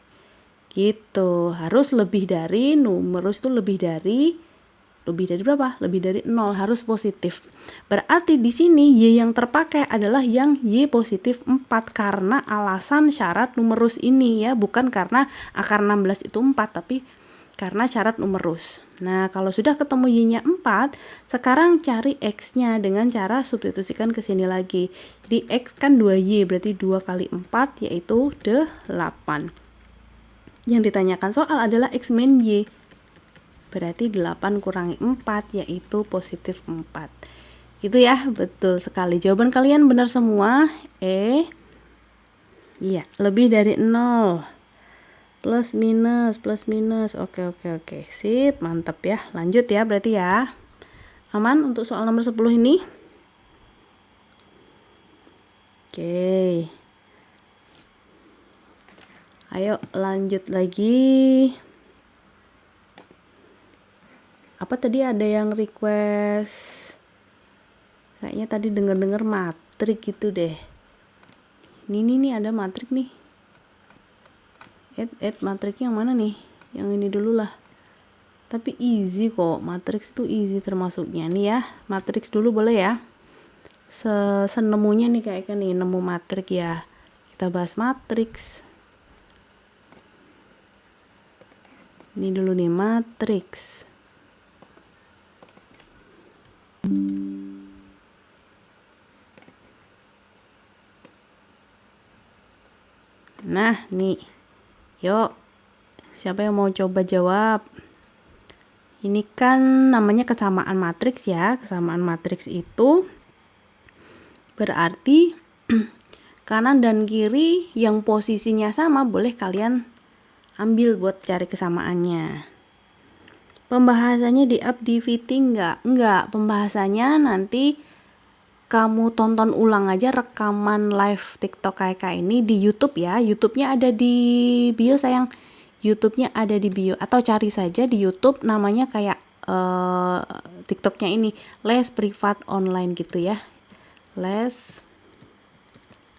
gitu. Harus lebih dari, numerus itu lebih dari berapa? Lebih dari 0, harus positif. Berarti di sini Y yang terpakai adalah yang Y positif 4 karena alasan syarat numerus ini ya, bukan karena akar 16 itu 4, tapi karena syarat numerus. Nah, kalau sudah ketemu Y-nya 4, sekarang cari X-nya dengan cara substitusikan ke sini lagi. Jadi X kan 2Y, berarti 2 kali 4 yaitu 8. Yang ditanyakan soal adalah X min Y. Berarti 8 kurangi 4 yaitu positif 4. Gitu ya, betul sekali. Jawaban kalian benar semua. Iya, lebih dari 0. Plus minus, oke, sip, mantap ya. Lanjut ya berarti ya. Aman untuk soal nomor 10 ini? Oke. Ayo lanjut lagi. Apa tadi ada yang request? Kayaknya tadi denger-denger matrik gitu deh. Ini nih ada matrik nih. Matrix yang mana nih? Yang ini dulu lah. Tapi easy kok, matrix itu easy termasuknya nih ya. Matrix dulu boleh ya. Senemunya nih kayak nih, nemu matrix ya. Kita bahas matrix. Ini dulu nih matrix. Nah, nih. Yuk, siapa yang mau coba jawab? Ini kan namanya kesamaan matriks ya. Kesamaan matriks itu berarti kanan dan kiri yang posisinya sama boleh kalian ambil buat cari kesamaannya. Pembahasannya di-up di VT enggak, pembahasannya nanti kamu tonton ulang aja rekaman live TikTok kayak ini di YouTube ya. YouTube-nya ada di bio sayang. YouTube-nya ada di bio atau cari saja di YouTube namanya kayak TikTok-nya ini Les Privat Online gitu ya. Les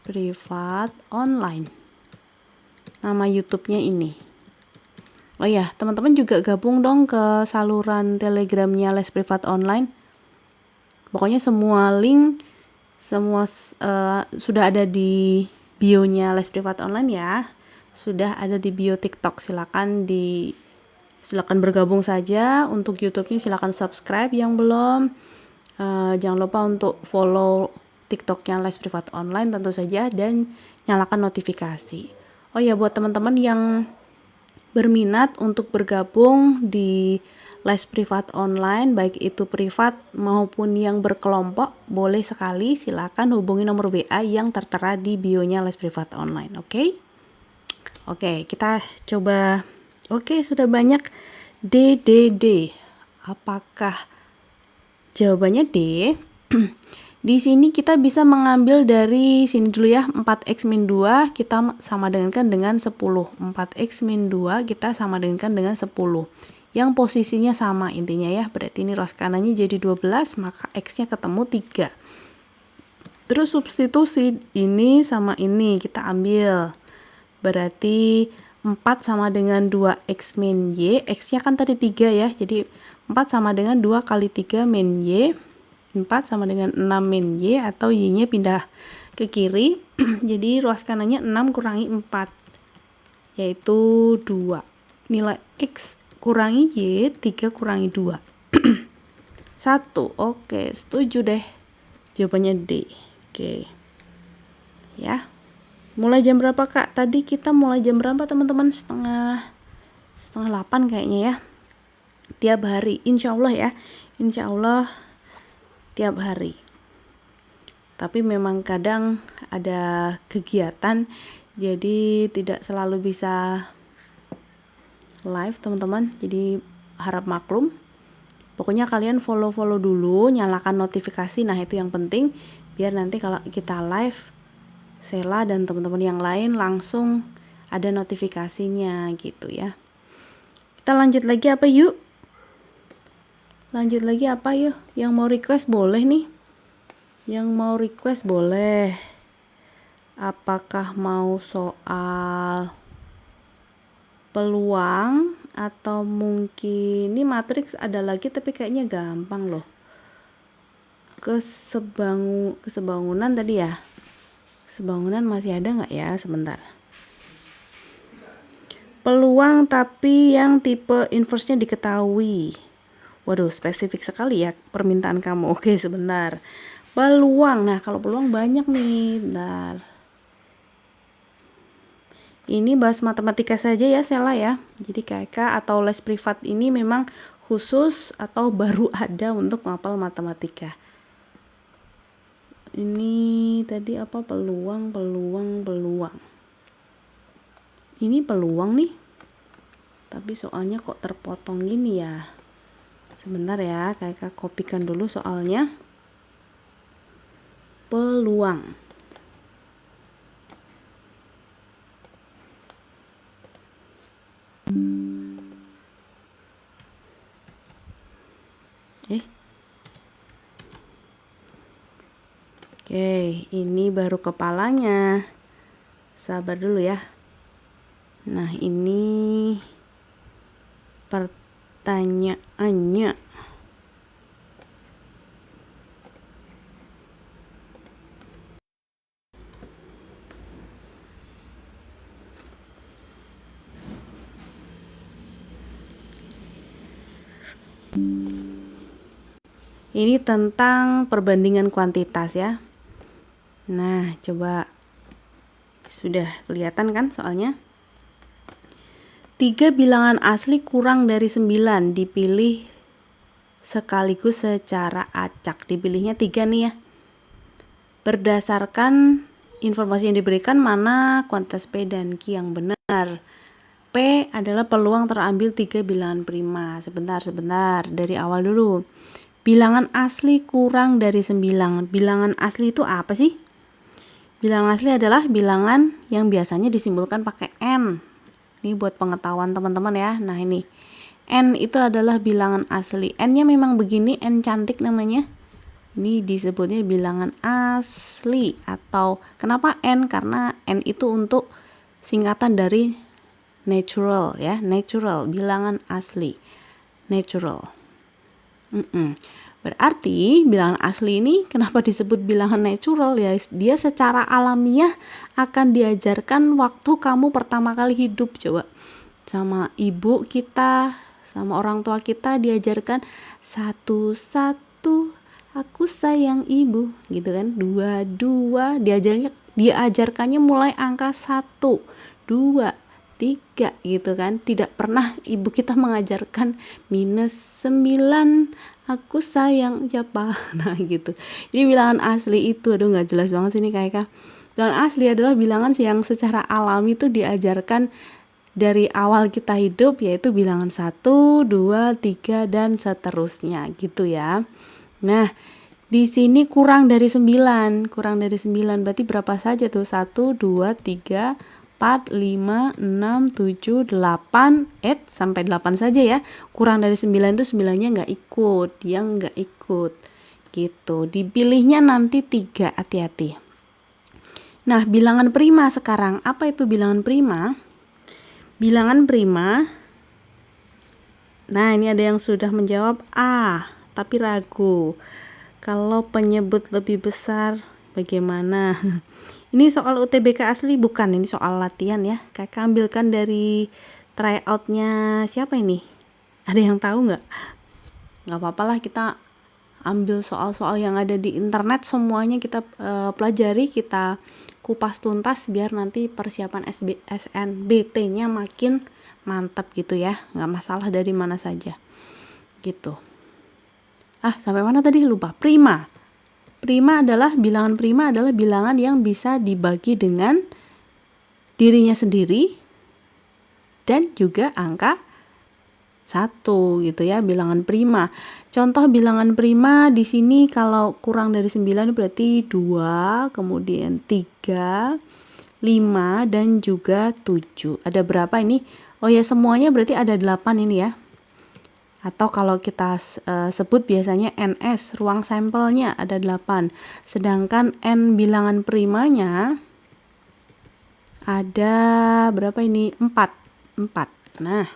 Privat Online. Nama YouTube-nya ini. Oh ya, teman-teman juga gabung dong ke saluran Telegramnya Les Privat Online. Pokoknya semua link sudah ada di bio-nya Les Privat Online ya. Sudah ada di bio TikTok. Silakan bergabung saja. Untuk YouTube-nya silakan subscribe yang belum. Jangan lupa untuk follow TikTok-nya Les Privat Online tentu saja dan nyalakan notifikasi. Oh ya, buat teman-teman yang berminat untuk bergabung di les privat online, baik itu privat maupun yang berkelompok, boleh sekali silakan hubungi nomor WA yang tertera di bio-nya les privat online. Oke? Oke, kita coba. Oke, sudah banyak D, D, D. Apakah jawabannya D? Di sini kita bisa mengambil dari sini dulu ya, 4x min 2 kita sama dengan 10. 4x min 2 kita sama dengan 10. Yang posisinya sama intinya ya, berarti ini ruas kanannya jadi 12, maka x-nya ketemu 3. Terus substitusi ini sama ini kita ambil. Berarti 4 sama dengan 2x min y, x-nya kan tadi 3 ya, jadi 4 sama dengan 2 kali 3 min y. 4 sama dengan 6 min y, atau y-nya pindah ke kiri. Jadi ruas kanannya 6 kurangi 4, yaitu 2. Nilai x kurangi y, 3 kurangi 2. 1. Oke, setuju deh. Jawabannya D. Oke. Ya. Mulai jam berapa, Kak? Tadi kita mulai jam berapa, teman-teman? Setengah 8 kayaknya ya. Tiap hari, insya Allah ya. Insya Allah tiap hari. Tapi memang kadang ada kegiatan, jadi tidak selalu bisa live, teman-teman. Jadi harap maklum. Pokoknya kalian follow dulu, nyalakan notifikasi. Nah, itu yang penting biar nanti kalau kita live, Sela dan teman-teman yang lain langsung ada notifikasinya gitu ya. Kita lanjut lagi apa yuk? Lanjut lagi apa yuk? Yang mau request boleh nih. Yang mau request boleh. Apakah mau soal peluang atau mungkin ini matriks ada lagi tapi kayaknya gampang loh. Kesebangunan tadi ya. Kesebangunan masih ada nggak ya? Sebentar. Peluang tapi yang tipe inverse-nya diketahui. Waduh, spesifik sekali ya permintaan kamu. Oke, sebentar. Peluang. Nah, kalau peluang banyak nih. Bentar. Ini bahas matematika saja ya, Sela ya. Jadi KK atau les privat ini memang khusus atau baru ada untuk menghafal matematika. Ini tadi apa? Peluang. Ini peluang nih. Tapi soalnya kok terpotong gini ya. Sebentar ya, kakak kopikan dulu soalnya. Peluang. Oke, ini baru kepalanya. Sabar dulu ya. Nah, ini pertanyaannya. Ini tentang perbandingan kuantitas ya. Nah, coba sudah kelihatan kan soalnya? 3 bilangan asli kurang dari 9 dipilih sekaligus secara acak. Dipilihnya 3 nih ya. Berdasarkan informasi yang diberikan, mana kuantitas P dan Q yang benar? P adalah peluang terambil 3 bilangan prima. Sebentar, dari awal dulu. Bilangan asli kurang dari 9. Bilangan asli itu apa sih? Bilangan asli adalah bilangan yang biasanya disimbolkan pakai N. Ini buat pengetahuan teman-teman ya. Nah, ini N itu adalah bilangan asli. N-nya memang begini, N cantik namanya. Ini disebutnya bilangan asli. Atau kenapa N? Karena N itu untuk singkatan dari natural ya. Natural, bilangan asli. Natural. Berarti bilangan asli ini kenapa disebut bilangan natural ya? Dia secara alamiah akan diajarkan waktu kamu pertama kali hidup. Coba sama ibu kita, sama orang tua kita diajarkan 1, 1, aku sayang ibu, gitu kan. 2, 2, diajarkannya mulai angka 1, 2, 3 gitu kan. Tidak pernah ibu kita mengajarkan -9 aku sayang siapa. Nah gitu. Jadi bilangan asli itu, aduh nggak jelas banget sih ini Kak. Bilangan asli adalah bilangan yang secara alami itu diajarkan dari awal kita hidup, yaitu bilangan 1, 2, 3 dan seterusnya gitu ya. Nah, di sini kurang dari 9 berarti berapa saja tuh? 1, 2, 3, 4, 5, 6, 7, 8, sampai 8 saja ya. Kurang dari 9 itu 9-nya nggak ikut, yang nggak ikut gitu. Dipilihnya nanti 3, hati-hati. Nah, bilangan prima sekarang. Apa itu bilangan prima? Bilangan prima, nah ini ada yang sudah menjawab A, tapi ragu. Kalau penyebut lebih besar bagaimana? Ini soal UTBK asli bukan, ini soal latihan ya. Kakak ambilkan dari tryoutnya siapa ini? Ada yang tahu nggak? Nggak apa-apa lah, kita ambil soal-soal yang ada di internet, semuanya kita pelajari, kita kupas tuntas biar nanti persiapan SNBT-nya makin mantap gitu ya. Nggak masalah dari mana saja gitu. Sampai mana tadi? Lupa. Prima adalah bilangan yang bisa dibagi dengan dirinya sendiri dan juga angka 1 gitu ya, bilangan prima. Contoh bilangan prima di sini kalau kurang dari 9 berarti 2, kemudian 3, 5 dan juga 7. Ada berapa ini? Oh ya, semuanya berarti ada 8 ini ya. Atau kalau kita sebut biasanya NS, ruang sampelnya ada 8. Sedangkan N bilangan primanya ada berapa ini? 4. Nah,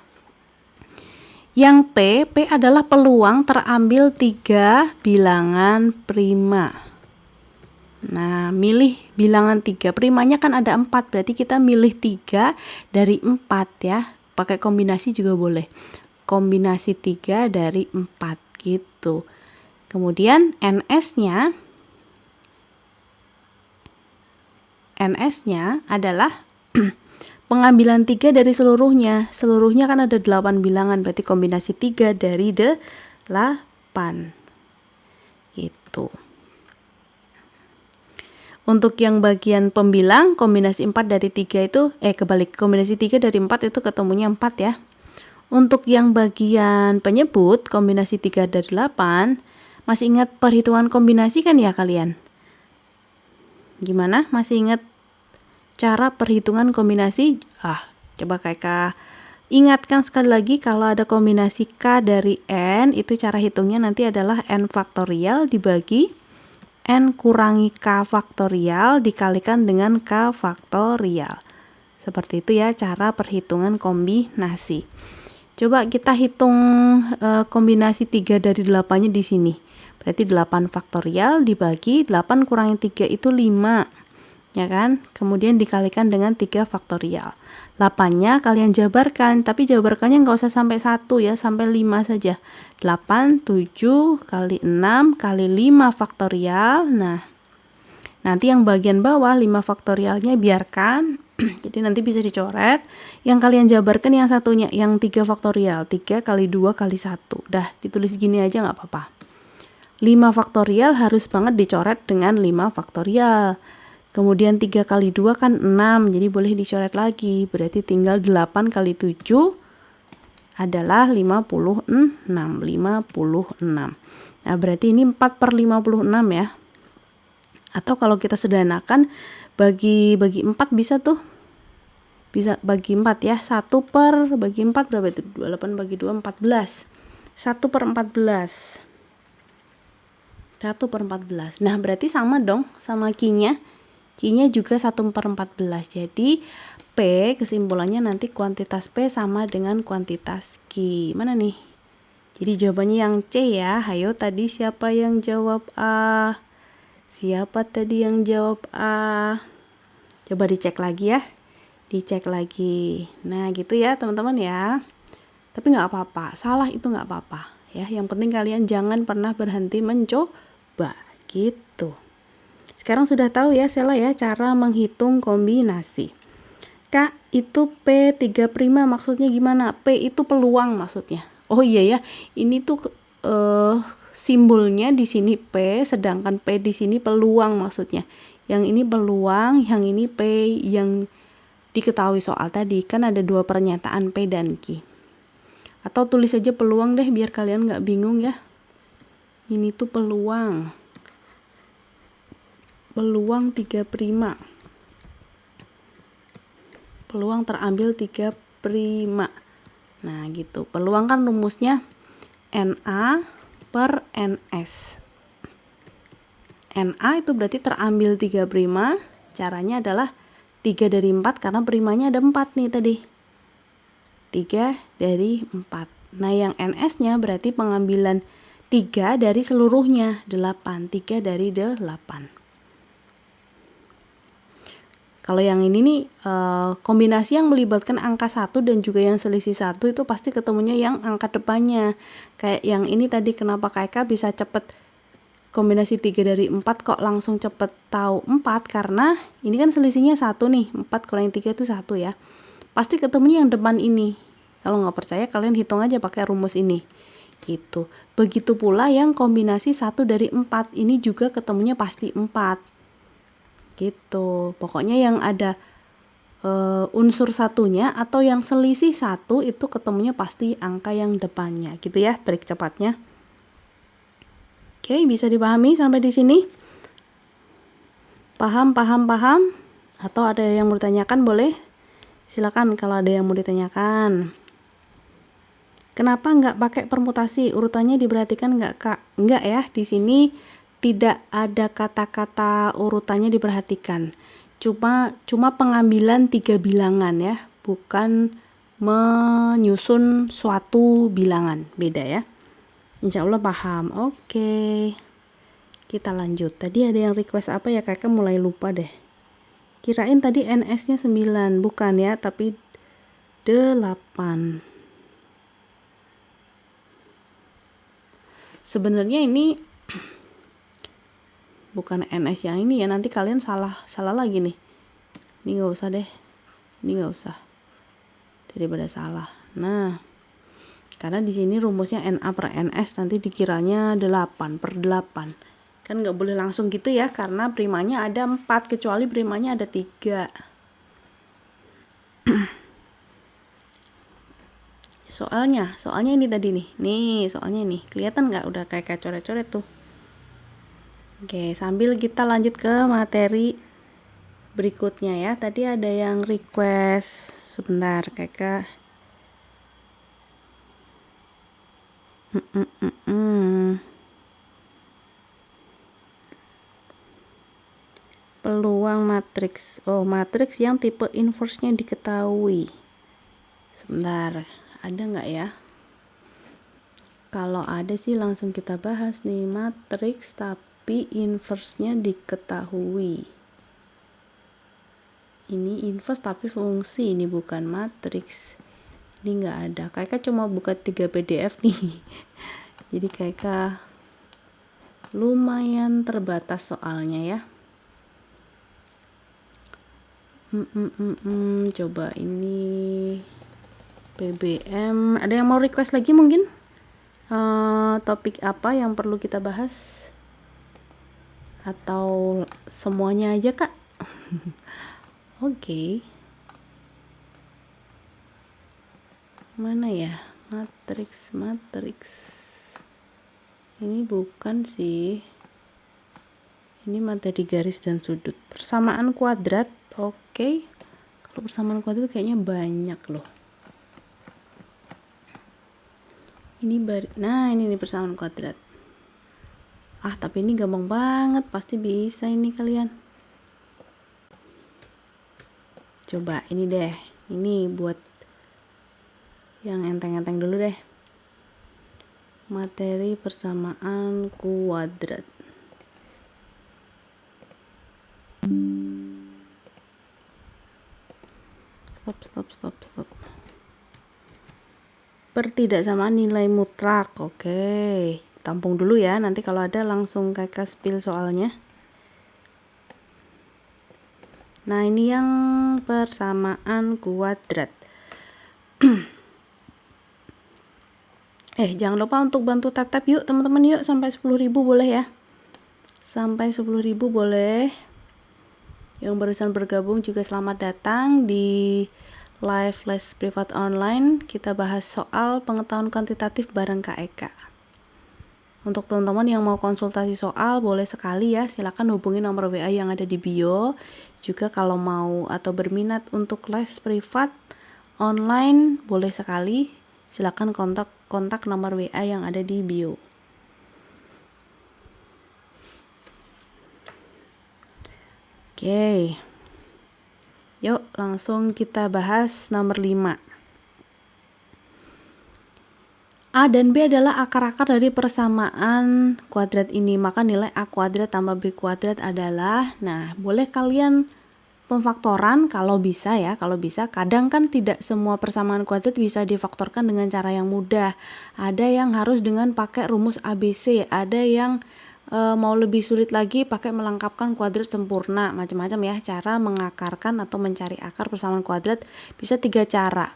yang P adalah peluang terambil 3 bilangan prima. Nah, milih bilangan 3. Primanya kan ada 4, berarti kita milih 3 dari 4 ya. Pakai kombinasi juga boleh. Kombinasi 3 dari 4 gitu. Kemudian NS-nya adalah pengambilan 3 dari seluruhnya. Seluruhnya kan ada 8 bilangan, berarti kombinasi 3 dari 8 gitu. Untuk yang bagian pembilang, kombinasi 4 dari 3 itu kebalik, kombinasi 3 dari 4 itu ketemunya 4 ya. Untuk yang bagian penyebut, kombinasi 3 dari 8, masih ingat perhitungan kombinasi kan ya kalian? Gimana? Masih ingat cara perhitungan kombinasi? Coba Kakak ingatkan sekali lagi, kalau ada kombinasi K dari N, itu cara hitungnya nanti adalah N faktorial dibagi N kurangi K faktorial dikalikan dengan K faktorial. Seperti itu ya cara perhitungan kombinasi. Coba kita hitung kombinasi 3 dari 8-nya di sini. Berarti 8 faktorial dibagi 8 kurangi 3 itu 5. Ya kan? Kemudian dikalikan dengan 3 faktorial. 8-nya kalian jabarkan, tapi jabarkannya nggak usah sampai 1 ya, sampai 5 saja. 8, 7 kali 6 kali 5 faktorial. Nah, nanti yang bagian bawah 5 faktorialnya biarkan. Jadi nanti bisa dicoret. Yang kalian jabarkan yang satunya, yang 3 faktorial. 3 kali 2 kali 1. Dah, ditulis gini aja nggak apa-apa. 5 faktorial harus banget dicoret dengan 5 faktorial. Kemudian 3 kali 2 kan 6, jadi boleh dicoret lagi. Berarti tinggal 8 kali 7 adalah 56. Nah, berarti ini 4/56 ya. Atau kalau kita sederhanakan, bagi 4 bisa tuh. Bisa bagi 4 ya. 1 bagi 4 berapa itu? 28 bagi 2, 14. 1/14. 1/14. Nah, berarti sama dong sama Q-nya. Q-nya juga 1/14. Jadi P kesimpulannya nanti kuantitas P sama dengan kuantitas Q. Mana nih? Jadi jawabannya yang C ya. Hayo, tadi siapa yang jawab A? Siapa tadi yang jawab A? Coba dicek lagi ya. Dicek lagi. Nah gitu ya teman-teman ya. Tapi nggak apa-apa. Salah itu nggak apa-apa ya. Yang penting kalian jangan pernah berhenti mencoba gitu. Sekarang sudah tahu ya Sela ya cara menghitung kombinasi. Kak, itu P3 prima maksudnya gimana? P itu peluang maksudnya. Oh iya ya, ini tuh simbolnya di sini P, sedangkan P di sini peluang maksudnya. Yang ini peluang, yang ini P, yang diketahui soal tadi. Kan ada dua pernyataan P dan Q. Atau tulis aja peluang deh biar kalian nggak bingung ya. Ini tuh peluang. Peluang 3 prima. Peluang terambil 3 prima. Nah gitu, peluang kan rumusnya NA per NS. NA itu berarti terambil 3 prima, caranya adalah 3 dari 4 karena primanya ada 4 nih tadi. 3 dari 4. Nah yang NS-nya berarti pengambilan 3 dari seluruhnya, 8. 3 dari 8. Kalau yang ini nih kombinasi yang melibatkan angka 1 dan juga yang selisih 1 itu pasti ketemunya yang angka depannya. Kayak yang ini tadi kenapa KK bisa cepet kombinasi 3 dari 4 kok langsung cepet tahu 4 karena ini kan selisihnya 1 nih. 4 kurangi 3 itu 1 ya. Pasti ketemunya yang depan ini. Kalau nggak percaya kalian hitung aja pakai rumus ini. Gitu. Begitu pula yang kombinasi 1 dari 4 ini juga ketemunya pasti 4. Gitu, pokoknya yang ada unsur satunya atau yang selisih 1 itu ketemunya pasti angka yang depannya gitu ya, trik cepatnya. Oke, bisa dipahami sampai di sini? Paham? Atau ada yang mau ditanyakan boleh? Silakan kalau ada yang mau ditanyakan. Kenapa nggak pakai permutasi? Urutannya diperhatikan nggak Kak? Nggak ya, di sini tidak ada kata-kata urutannya diperhatikan. Cuma pengambilan 3 bilangan ya, bukan menyusun suatu bilangan. Beda ya. Insya Allah paham. Oke. Kita lanjut. Tadi ada yang request apa ya, Kakak mulai lupa deh. Kirain tadi NS-nya 9, bukan ya, tapi 8. Sebenarnya ini bukan NS yang ini ya, nanti kalian salah lagi nih. Ini nggak usah deh, ini nggak usah daripada salah. Nah karena di sini rumusnya NA per NS, nanti dikiranya 8 per 8 kan nggak boleh langsung gitu ya, karena primanya ada 4 kecuali primanya ada 3. soalnya ini tadi nih soalnya nih kelihatan nggak, udah kayak coret-coret tuh. Oke, sambil kita lanjut ke materi berikutnya ya. Tadi ada yang request, sebentar Kakak. Peluang matriks. Oh, matriks yang tipe inverse-nya diketahui. Sebentar, ada nggak ya? Kalau ada sih langsung kita bahas nih, matriks tapi inverse-nya diketahui. Ini inverse tapi fungsi, ini bukan matriks. Ini nggak ada. Kakak cuma buka 3 PDF nih. Jadi kakak lumayan terbatas soalnya ya. Coba ini PBM. Ada yang mau request lagi mungkin? Topik apa yang perlu kita bahas? Atau semuanya aja Kak? Oke. Mana ya? Matriks. Ini bukan sih. Ini materi garis dan sudut. Persamaan kuadrat. Oke. Kalau persamaan kuadrat kayaknya banyak loh. Nah, ini nih persamaan kuadrat. Tapi ini gampang banget, pasti bisa ini kalian. Coba ini deh. Ini buat yang enteng-enteng dulu deh. Materi persamaan kuadrat. Stop. Pertidaksamaan nilai mutlak. Oke, tampung dulu ya, nanti kalau ada langsung kakak spill soalnya. Nah, ini yang persamaan kuadrat. Jangan lupa untuk bantu tap-tap yuk teman-teman, yuk sampai 10.000 boleh ya. Sampai 10.000 boleh. Yang barusan bergabung juga selamat datang di live les privat online. Kita bahas soal pengetahuan kuantitatif bareng Kak Eka. Untuk teman-teman yang mau konsultasi soal boleh sekali ya, silakan hubungi nomor WA yang ada di bio. Juga kalau mau atau berminat untuk les privat online boleh sekali, silakan kontak nomor WA yang ada di bio. Oke. Yuk langsung kita bahas nomor 5. A dan B adalah akar-akar dari persamaan kuadrat ini, maka nilai A kuadrat tambah B kuadrat adalah, nah boleh kalian pemfaktoran kalau bisa ya, kalau bisa. Kadang kan tidak semua persamaan kuadrat bisa difaktorkan dengan cara yang mudah. Ada yang harus dengan pakai rumus ABC, ada yang mau lebih sulit lagi pakai melengkapkan kuadrat sempurna, macam-macam ya. Cara mengakarkan atau mencari akar persamaan kuadrat bisa 3 cara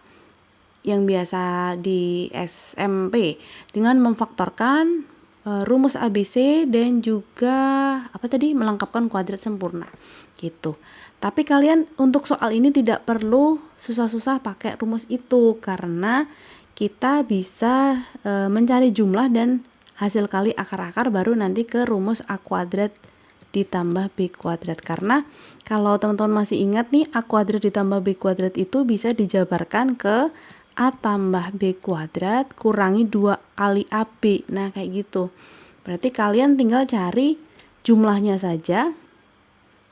yang biasa di SMP, dengan memfaktorkan rumus ABC dan juga melengkapkan kuadrat sempurna gitu. Tapi kalian untuk soal ini tidak perlu susah-susah pakai rumus itu, karena kita bisa mencari jumlah dan hasil kali akar-akar baru nanti ke rumus A kuadrat ditambah B kuadrat. Karena kalau teman-teman masih ingat nih, A kuadrat ditambah B kuadrat itu bisa dijabarkan ke A tambah B kuadrat kurangi 2 kali AB. Nah kayak gitu. Berarti kalian tinggal cari jumlahnya saja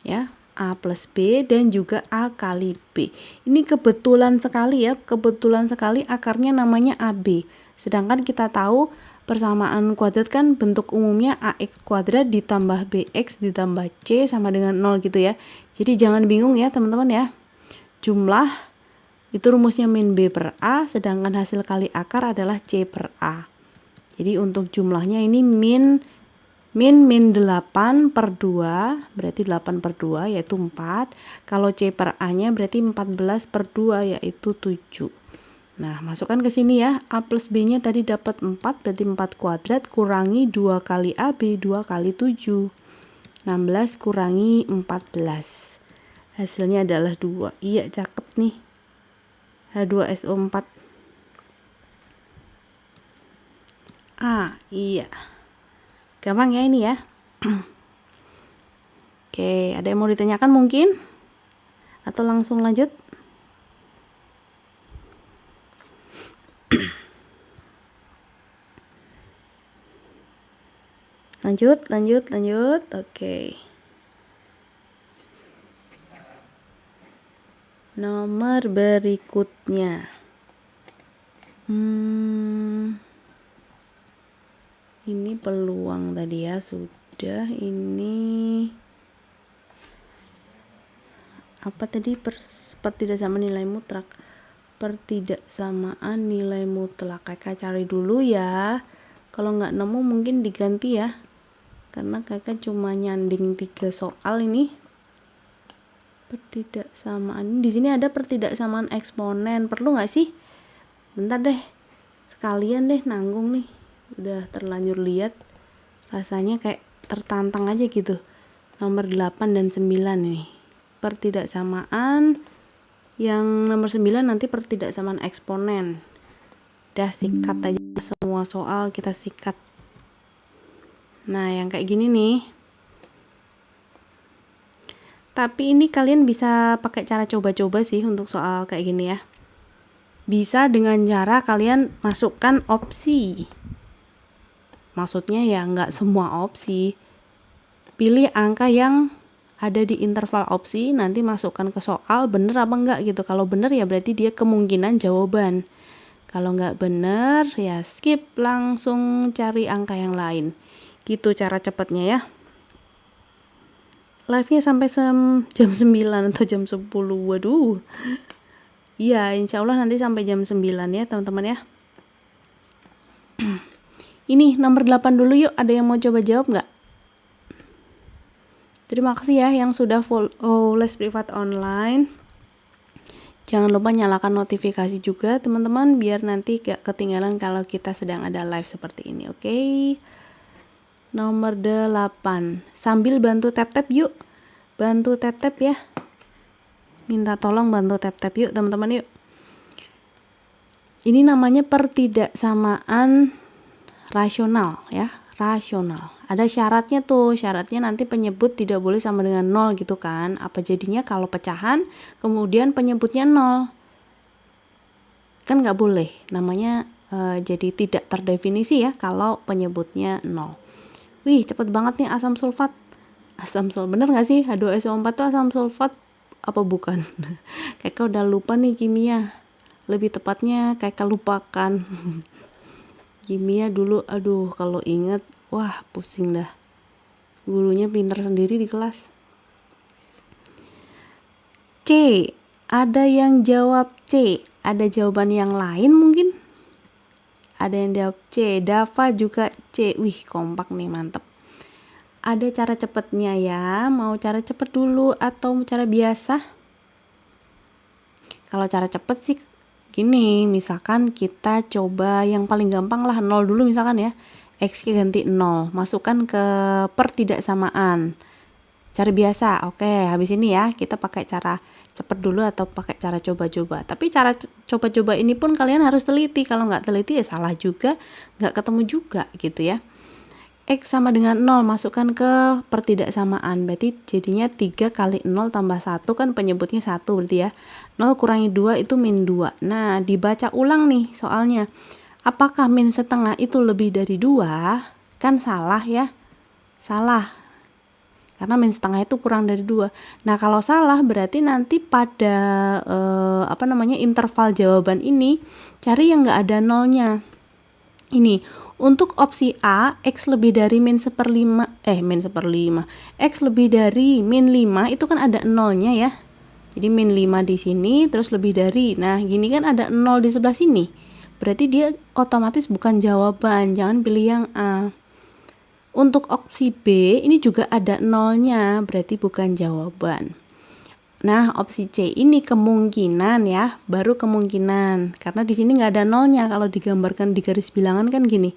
ya, A plus B dan juga A kali B. Ini kebetulan sekali ya, kebetulan sekali akarnya namanya AB. Sedangkan kita tahu persamaan kuadrat kan bentuk umumnya AX kuadrat ditambah BX ditambah C sama dengan 0 gitu ya. Jadi jangan bingung ya teman-teman ya. Jumlah itu rumusnya min B per A, sedangkan hasil kali akar adalah C per A. Jadi untuk jumlahnya ini min 8 per 2, berarti 8 per 2 yaitu 4. Kalau C per A nya berarti 14 per 2 yaitu 7. Nah masukkan ke sini ya, A plus B nya tadi dapat 4, berarti 4 kuadrat kurangi 2 kali AB, 2 kali 7. 16 kurangi 14. Hasilnya adalah 2. Iya cakep nih. H2SO4. Iya. Gampang ya ini ya. Oke, ada yang mau ditanyakan mungkin? Atau langsung lanjut? lanjut. Oke. Nomor berikutnya. Ini peluang tadi ya, sudah. Ini apa tadi? Pertidaksamaan nilai mutlak. Pertidaksamaan nilai mutlak. Kakak cari dulu ya. Kalau nggak nemu mungkin diganti ya. Karena kakak cuma nyanding 3 soal ini. Pertidaksamaan. Di sini ada pertidaksamaan eksponen. Perlu nggak sih? Bentar deh. Sekalian deh nanggung nih. Udah terlanjur lihat. Rasanya kayak tertantang aja gitu. Nomor 8 dan 9 nih. Pertidaksamaan. Yang nomor 9 nanti pertidaksamaan eksponen. Udah sikat aja semua soal kita sikat. Nah, yang kayak gini nih. Tapi ini kalian bisa pakai cara coba-coba sih untuk soal kayak gini ya. Bisa dengan cara kalian masukkan opsi. Maksudnya ya nggak semua opsi. Pilih angka yang ada di interval opsi, nanti masukkan ke soal, bener apa enggak gitu. Kalau bener ya berarti dia kemungkinan jawaban. Kalau nggak bener ya skip, langsung cari angka yang lain. Gitu cara cepatnya ya. Live-nya sampai jam 9 atau jam 10. Waduh. Iya, insya Allah nanti sampai jam 9 ya teman-teman ya. Ini nomor 8 dulu yuk. Ada yang mau coba jawab nggak? Terima kasih ya yang sudah follow les privat online. Jangan lupa nyalakan notifikasi juga teman-teman, biar nanti gak ketinggalan kalau kita sedang ada live seperti ini. Oke. Nomor 8. Sambil bantu tap-tap yuk. Bantu tap-tap ya. Minta tolong bantu tap-tap yuk teman-teman yuk. Ini namanya pertidaksamaan rasional ya, rasional. Ada syaratnya tuh, syaratnya nanti penyebut tidak boleh sama dengan 0 gitu kan. Apa jadinya kalau pecahan kemudian penyebutnya 0? Kan nggak boleh, namanya jadi tidak terdefinisi ya kalau penyebutnya 0. Wih, cepet banget nih asam sulfat. Asam sulfat, bener nggak sih? H2SO4 tuh asam sulfat apa bukan? Kakak udah lupa nih kimia. Lebih tepatnya kakak lupakan. Kimia dulu, aduh kalau inget, wah pusing dah. Gurunya pinter sendiri di kelas. C, ada yang jawab C. Ada jawaban yang lain mungkin? Ada yang jawab C. Dava juga C. Wih, kompak nih, mantep. Ada cara cepetnya ya. Mau cara cepet dulu atau cara biasa? Kalau cara cepet sih gini, misalkan kita coba yang paling gampang lah, 0 dulu misalkan ya. X ganti 0, masukkan ke pertidaksamaan. Cara biasa, oke. Habis ini ya kita pakai cara cepet dulu atau pakai cara coba-coba. Tapi cara coba-coba ini pun kalian harus teliti. Kalau nggak teliti ya salah juga, nggak ketemu juga gitu ya. X sama dengan 0, masukkan ke pertidaksamaan. Berarti jadinya 3 kali 0 tambah 1 kan penyebutnya 1 berarti ya. 0 kurangi 2 itu min 2. Nah, dibaca ulang nih soalnya. Apakah min setengah itu lebih dari 2? Kan salah ya. Salah. Karena min setengah itu kurang dari 2. Nah, kalau salah berarti nanti pada interval jawaban ini cari yang nggak ada nolnya. Ini untuk opsi A, X lebih dari min seperlima, X lebih dari min 5 itu kan ada nolnya ya. Jadi min 5 di sini terus lebih dari. Nah, gini kan ada 0 di sebelah sini. Berarti dia otomatis bukan jawaban. Jangan pilih yang A. Untuk opsi B ini juga ada nolnya, berarti bukan jawaban. Nah, opsi C ini kemungkinan ya, baru kemungkinan. Karena di sini nggak ada nolnya. Kalau digambarkan di garis bilangan kan gini.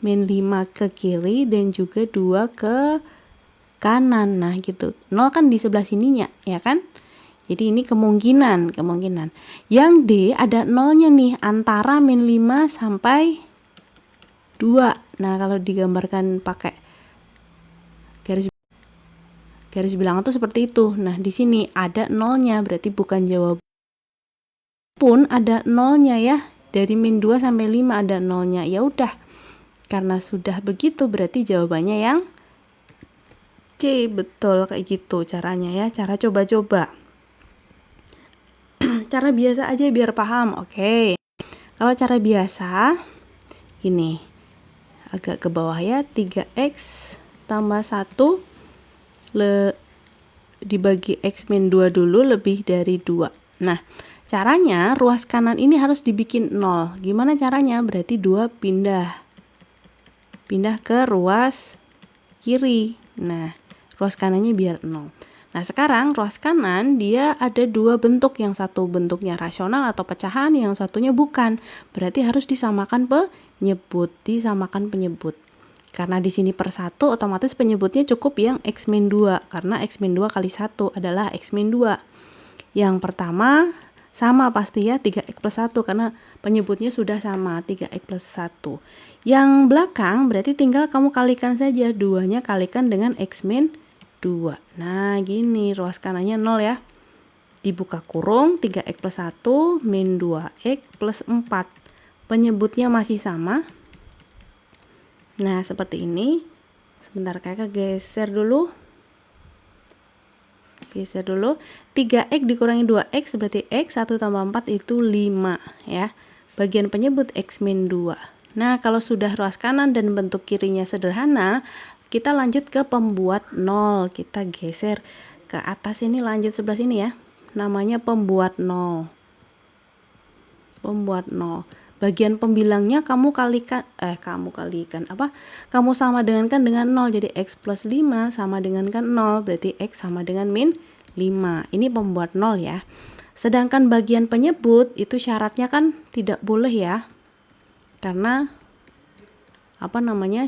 Min 5 ke kiri dan juga 2 ke kanan. Nah, gitu. 0 kan di sebelah sininya, ya kan? Jadi ini kemungkinan. Yang D ada nolnya nih antara min 5 sampai 2. Nah, kalau digambarkan pakai garis bilangan tuh seperti itu. Nah, di sini ada nolnya, berarti bukan jawaban. Pun ada nolnya ya. Dari min 2 sampai 5 ada nolnya. Ya udah. Karena sudah begitu berarti jawabannya yang C. Betul kayak gitu caranya ya. Cara coba-coba. Cara biasa aja biar paham. Oke. Kalau cara biasa ini agak ke bawah ya. 3X tambah 1 dibagi X min 2 dulu lebih dari 2. Nah, caranya ruas kanan ini harus dibikin 0. Gimana caranya? Berarti 2 pindah ke ruas kiri. Nah, ruas kanannya biar 0. Nah, sekarang ruas kanan dia ada 2 bentuk. Yang satu bentuknya rasional atau pecahan, yang satunya bukan. Berarti harus disamakan penyebut. Karena di sini per 1 otomatis penyebutnya cukup yang X min 2. Karena X min 2 kali 1 adalah X min 2. Yang pertama sama pasti ya 3X plus 1 karena penyebutnya sudah sama 3X plus 1. Yang belakang berarti tinggal kamu kalikan saja. 2-nya kalikan dengan X min 2. Nah gini ruas kanannya 0 ya. Dibuka kurung 3X plus 1 min 2X plus 4. Penyebutnya masih sama. Nah, seperti ini. Sebentar, kakak geser dulu. 3X dikurangi 2X berarti X 1 tambah 4 itu 5 ya. Bagian penyebut X min 2. Nah, kalau sudah ruas kanan dan bentuk kirinya sederhana, kita lanjut ke pembuat 0. Kita geser ke atas ini, lanjut sebelah sini ya. Namanya pembuat 0. bagian pembilangnya kamu kalikan kamu sama dengankan dengan 0. Jadi X plus 5 sama dengan kan 0, berarti X sama dengan min 5. Ini pembuat 0 ya. Sedangkan bagian penyebut itu syaratnya kan tidak boleh ya. Karena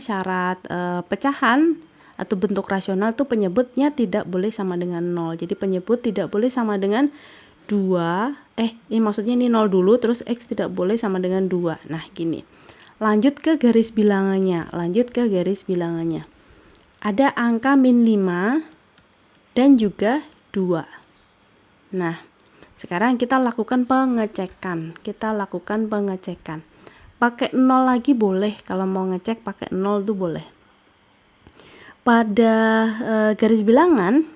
syarat pecahan atau bentuk rasional itu penyebutnya tidak boleh sama dengan 0. Jadi penyebut tidak boleh sama dengan 2. Ini maksudnya ini 0 dulu, terus X tidak boleh sama dengan 2. Nah, gini. Lanjut ke garis bilangannya. Ada angka min 5 dan juga 2. Nah, sekarang kita lakukan pengecekan. Pakai 0 lagi boleh, kalau mau ngecek pakai 0 tuh boleh. Pada garis bilangan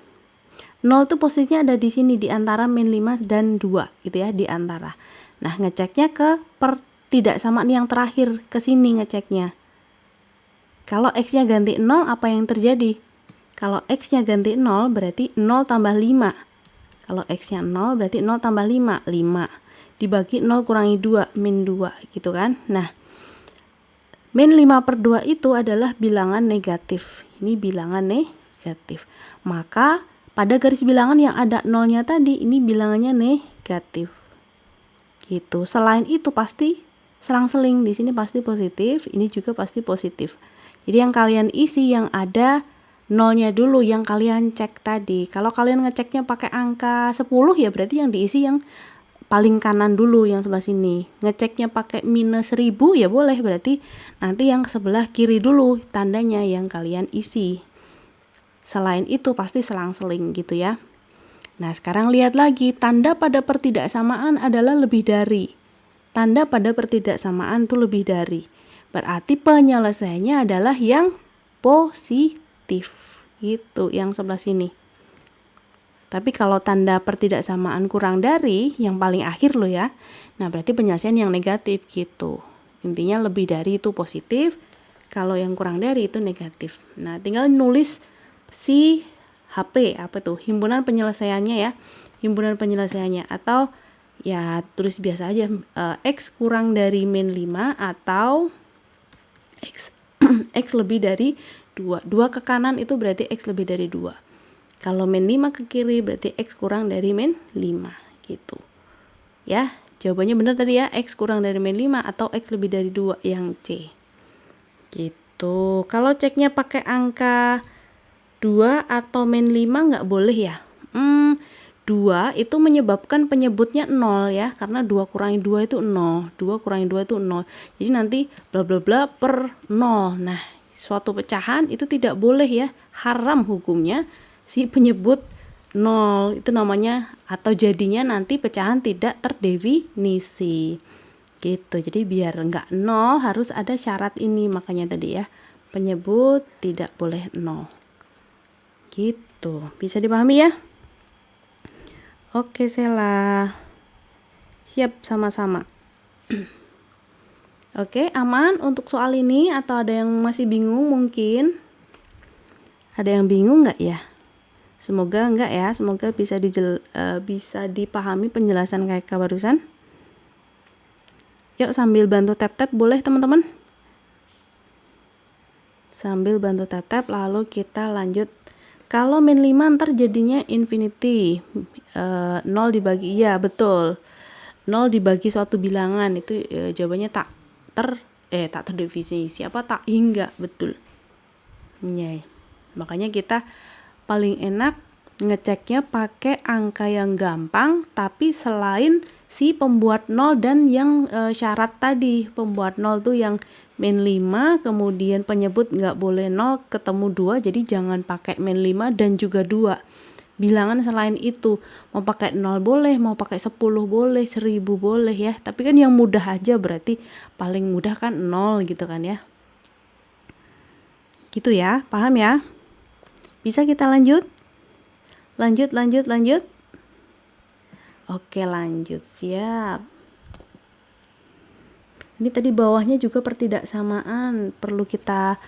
0 tuh posisinya ada di sini di antara min 5 dan 2 gitu ya, di antara. Nah, ngeceknya ke pertidaksamaan yang terakhir, ke sini ngeceknya. Kalau X-nya ganti 0, apa yang terjadi? Kalau X-nya ganti 0 berarti 0 tambah 5. Kalau X-nya 0 berarti 0 tambah 5, 5. Dibagi 0 kurangi 2, min 2 gitu kan. Nah, min 5/2 itu adalah bilangan negatif. Ini bilangan negatif. Maka pada garis bilangan yang ada 0-nya tadi, ini bilangannya negatif. Gitu. Selain itu pasti selang-seling. Di sini pasti positif, ini juga pasti positif. Jadi yang kalian isi yang ada 0-nya dulu, yang kalian cek tadi. Kalau kalian ngeceknya pakai angka 10 ya berarti yang diisi yang paling kanan dulu, yang sebelah sini. Ngeceknya pakai minus 1000 ya boleh, berarti nanti yang sebelah kiri dulu tandanya yang kalian isi. Selain itu pasti selang-seling gitu ya. Nah, sekarang lihat lagi, tanda pada pertidaksamaan adalah lebih dari. Tanda pada pertidaksamaan itu lebih dari. Berarti penyelesaiannya adalah yang positif. Gitu, yang sebelah sini. Tapi kalau tanda pertidaksamaan kurang dari, yang paling akhir loh ya. Nah, berarti penyelesaian yang negatif gitu. Intinya lebih dari itu positif, kalau yang kurang dari itu negatif. Nah, tinggal nulis si HP, apa tuh? Himpunan penyelesaiannya ya. Himpunan penyelesaiannya, atau ya tulis biasa aja, X kurang dari min 5 atau X X lebih dari 2. 2 ke kanan itu berarti X lebih dari 2. Kalau min 5 ke kiri berarti X kurang dari min 5 gitu. Ya, jawabannya benar tadi ya, X kurang dari min 5 atau X lebih dari 2, yang C. Gitu. Kalau ceknya pakai angka 2 atau min 5 nggak boleh ya. 2 itu menyebabkan penyebutnya 0 ya, karena 2 kurangi 2 itu 0. 2 kurangi 2 itu 0. Jadi nanti bla bla bla per 0. Nah, suatu pecahan itu tidak boleh ya, haram hukumnya si penyebut 0 itu namanya, atau jadinya nanti pecahan tidak terdefinisi gitu. Jadi biar enggak 0 harus ada syarat ini, makanya tadi ya, penyebut tidak boleh 0 gitu. Bisa dipahami ya? Oke, Sela, siap sama-sama. Oke, aman untuk soal ini atau ada yang masih bingung mungkin? Ada yang bingung nggak ya? Semoga enggak ya, semoga bisa dipahami penjelasan kayak barusan. Yuk sambil bantu tap-tap boleh teman-teman? Sambil bantu tap-tap lalu kita lanjut. Kalau min 5 ntar jadinya infinity. 0 dibagi, iya betul. 0 dibagi suatu bilangan itu jawabannya tak terdefinisi, tak hingga, betul. Ya, makanya kita paling enak ngeceknya pakai angka yang gampang, tapi selain si pembuat 0 dan yang syarat tadi. Pembuat 0 tuh yang min 5, kemudian penyebut nggak boleh 0, ketemu 2, jadi jangan pakai min 5 dan juga 2. Bilangan selain itu, mau pakai 0 boleh, mau pakai 10 boleh, 1000 boleh ya. Tapi kan yang mudah aja, berarti paling mudah kan 0 gitu kan ya. Gitu ya, paham ya? Bisa kita lanjut? Lanjut. Oke, lanjut. Siap. Ini tadi bawahnya juga pertidaksamaan. Perlu kita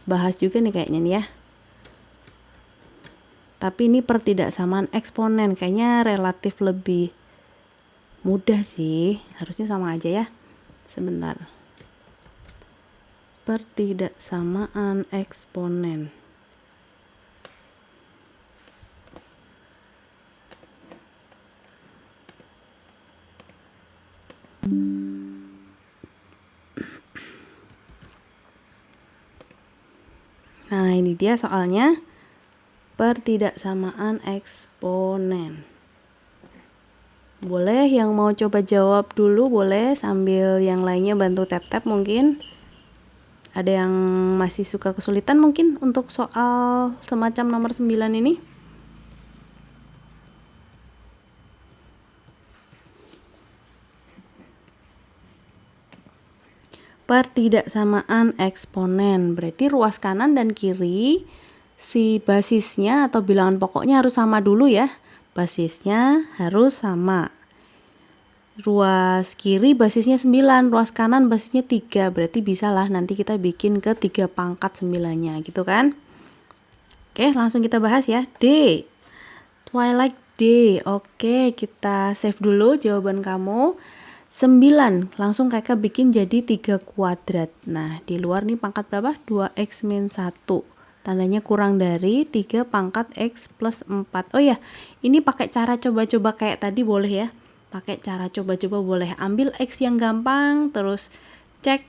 bahas juga nih kayaknya nih ya. Tapi ini pertidaksamaan eksponen. Kayaknya relatif lebih Mudah sih, harusnya sama aja ya. Sebentar. Pertidaksamaan eksponen. Nah, ini dia soalnya, pertidaksamaan eksponen. Boleh yang mau coba jawab dulu, boleh sambil yang lainnya bantu tap-tap mungkin. Ada yang masih suka kesulitan mungkin untuk soal semacam nomor 9 ini? Pertidaksamaan eksponen, berarti ruas kanan dan kiri si basisnya atau bilangan pokoknya harus sama dulu ya. Basisnya harus sama. Ruas kiri basisnya 9, ruas kanan basisnya 3, berarti bisalah nanti kita bikin ke 3 pangkat 9-nya gitu kan. Oke, langsung kita bahas ya. D. Twilight D. Oke, kita save dulu jawaban kamu. 9, langsung kakak bikin jadi 3 kuadrat. Nah, di luar nih pangkat berapa? 2x min 1. Tandanya kurang dari 3 pangkat x plus 4. Oh ya, ini pakai cara coba-coba kayak tadi boleh ya. Pakai cara coba-coba boleh. Ambil x yang gampang, terus cek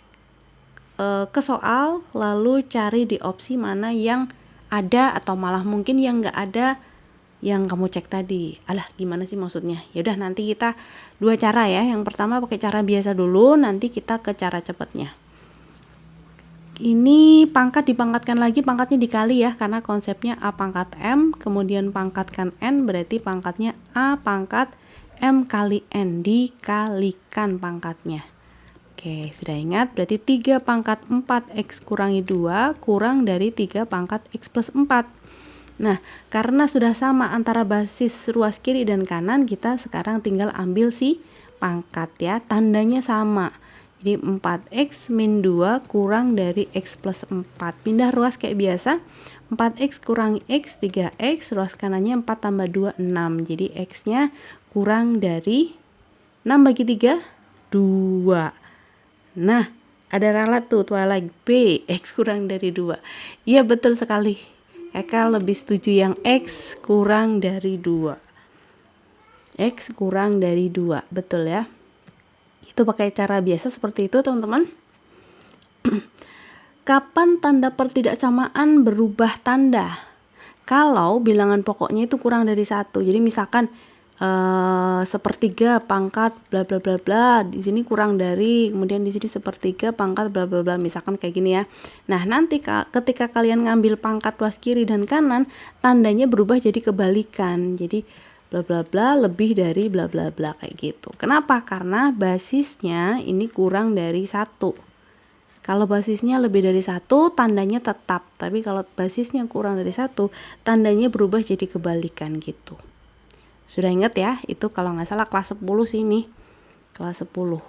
ke soal, lalu cari di opsi mana yang ada atau malah mungkin yang nggak ada yang kamu cek tadi. Alah, gimana sih maksudnya? Ya udah, nanti kita dua cara ya. Yang pertama pakai cara biasa dulu, nanti kita ke cara cepatnya. Ini pangkat dipangkatkan lagi, pangkatnya dikali ya, karena konsepnya A pangkat M, kemudian pangkatkan N, berarti pangkatnya A pangkat M kali N, dikalikan pangkatnya. Oke, sudah ingat, berarti 3 pangkat 4x kurangi 2 kurang dari 3 pangkat x plus 4. Nah, karena sudah sama antara basis ruas kiri dan kanan, kita sekarang tinggal ambil si pangkat ya, tandanya sama. Jadi 4x min 2 kurang dari x plus 4. Pindah ruas kayak biasa, 4x kurangi x, 3x, ruas kanannya 4 tambah 2, 6. Jadi x-nya kurang dari 6 bagi 3, 2. Nah, ada ralat tuh, Twilight B, x kurang dari 2. Iya, betul sekali. Eka lebih setuju yang x kurang dari 2. X kurang dari 2, betul ya. Itu pakai cara biasa seperti itu, teman-teman. Kapan tanda pertidaksamaan berubah tanda? Kalau bilangan pokoknya itu kurang dari 1. Jadi misalkan sepertiga pangkat bla bla bla bla, di sini kurang dari, kemudian di sini sepertiga pangkat bla bla bla, misalkan kayak gini ya. Nah, nanti ketika kalian ngambil pangkat ruas kiri dan kanan, tandanya berubah jadi kebalikan. Jadi bla bla bla lebih dari bla bla bla kayak gitu. Kenapa? Karena basisnya ini kurang dari 1. Kalau basisnya lebih dari 1, tandanya tetap. Tapi kalau basisnya kurang dari 1, tandanya berubah jadi kebalikan gitu. Sudah ingat ya? Itu kalau nggak salah kelas 10 sih ini. Kelas 10.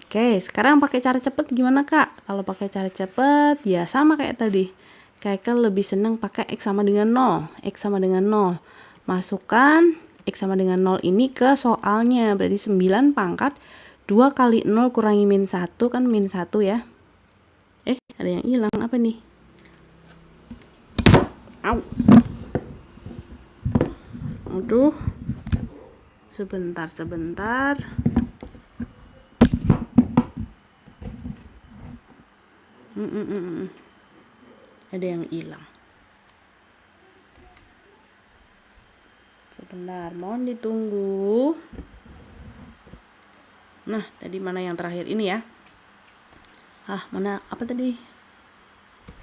Oke, sekarang pakai cara cepet gimana, Kak? Kalau pakai cara cepet, ya sama kayak tadi. Kakak lebih seneng pakai X sama dengan 0. X sama dengan 0. Masukkan X sama dengan 0 ini ke soalnya. Berarti 9 pangkat 2 kali 0 kurangi min 1, kan min 1 ya. Ada yang hilang, apa nih? Au. Aduh, sebentar. Ada yang hilang. Sebentar, mohon ditunggu. Nah, tadi mana yang terakhir ini ya? Mana apa tadi?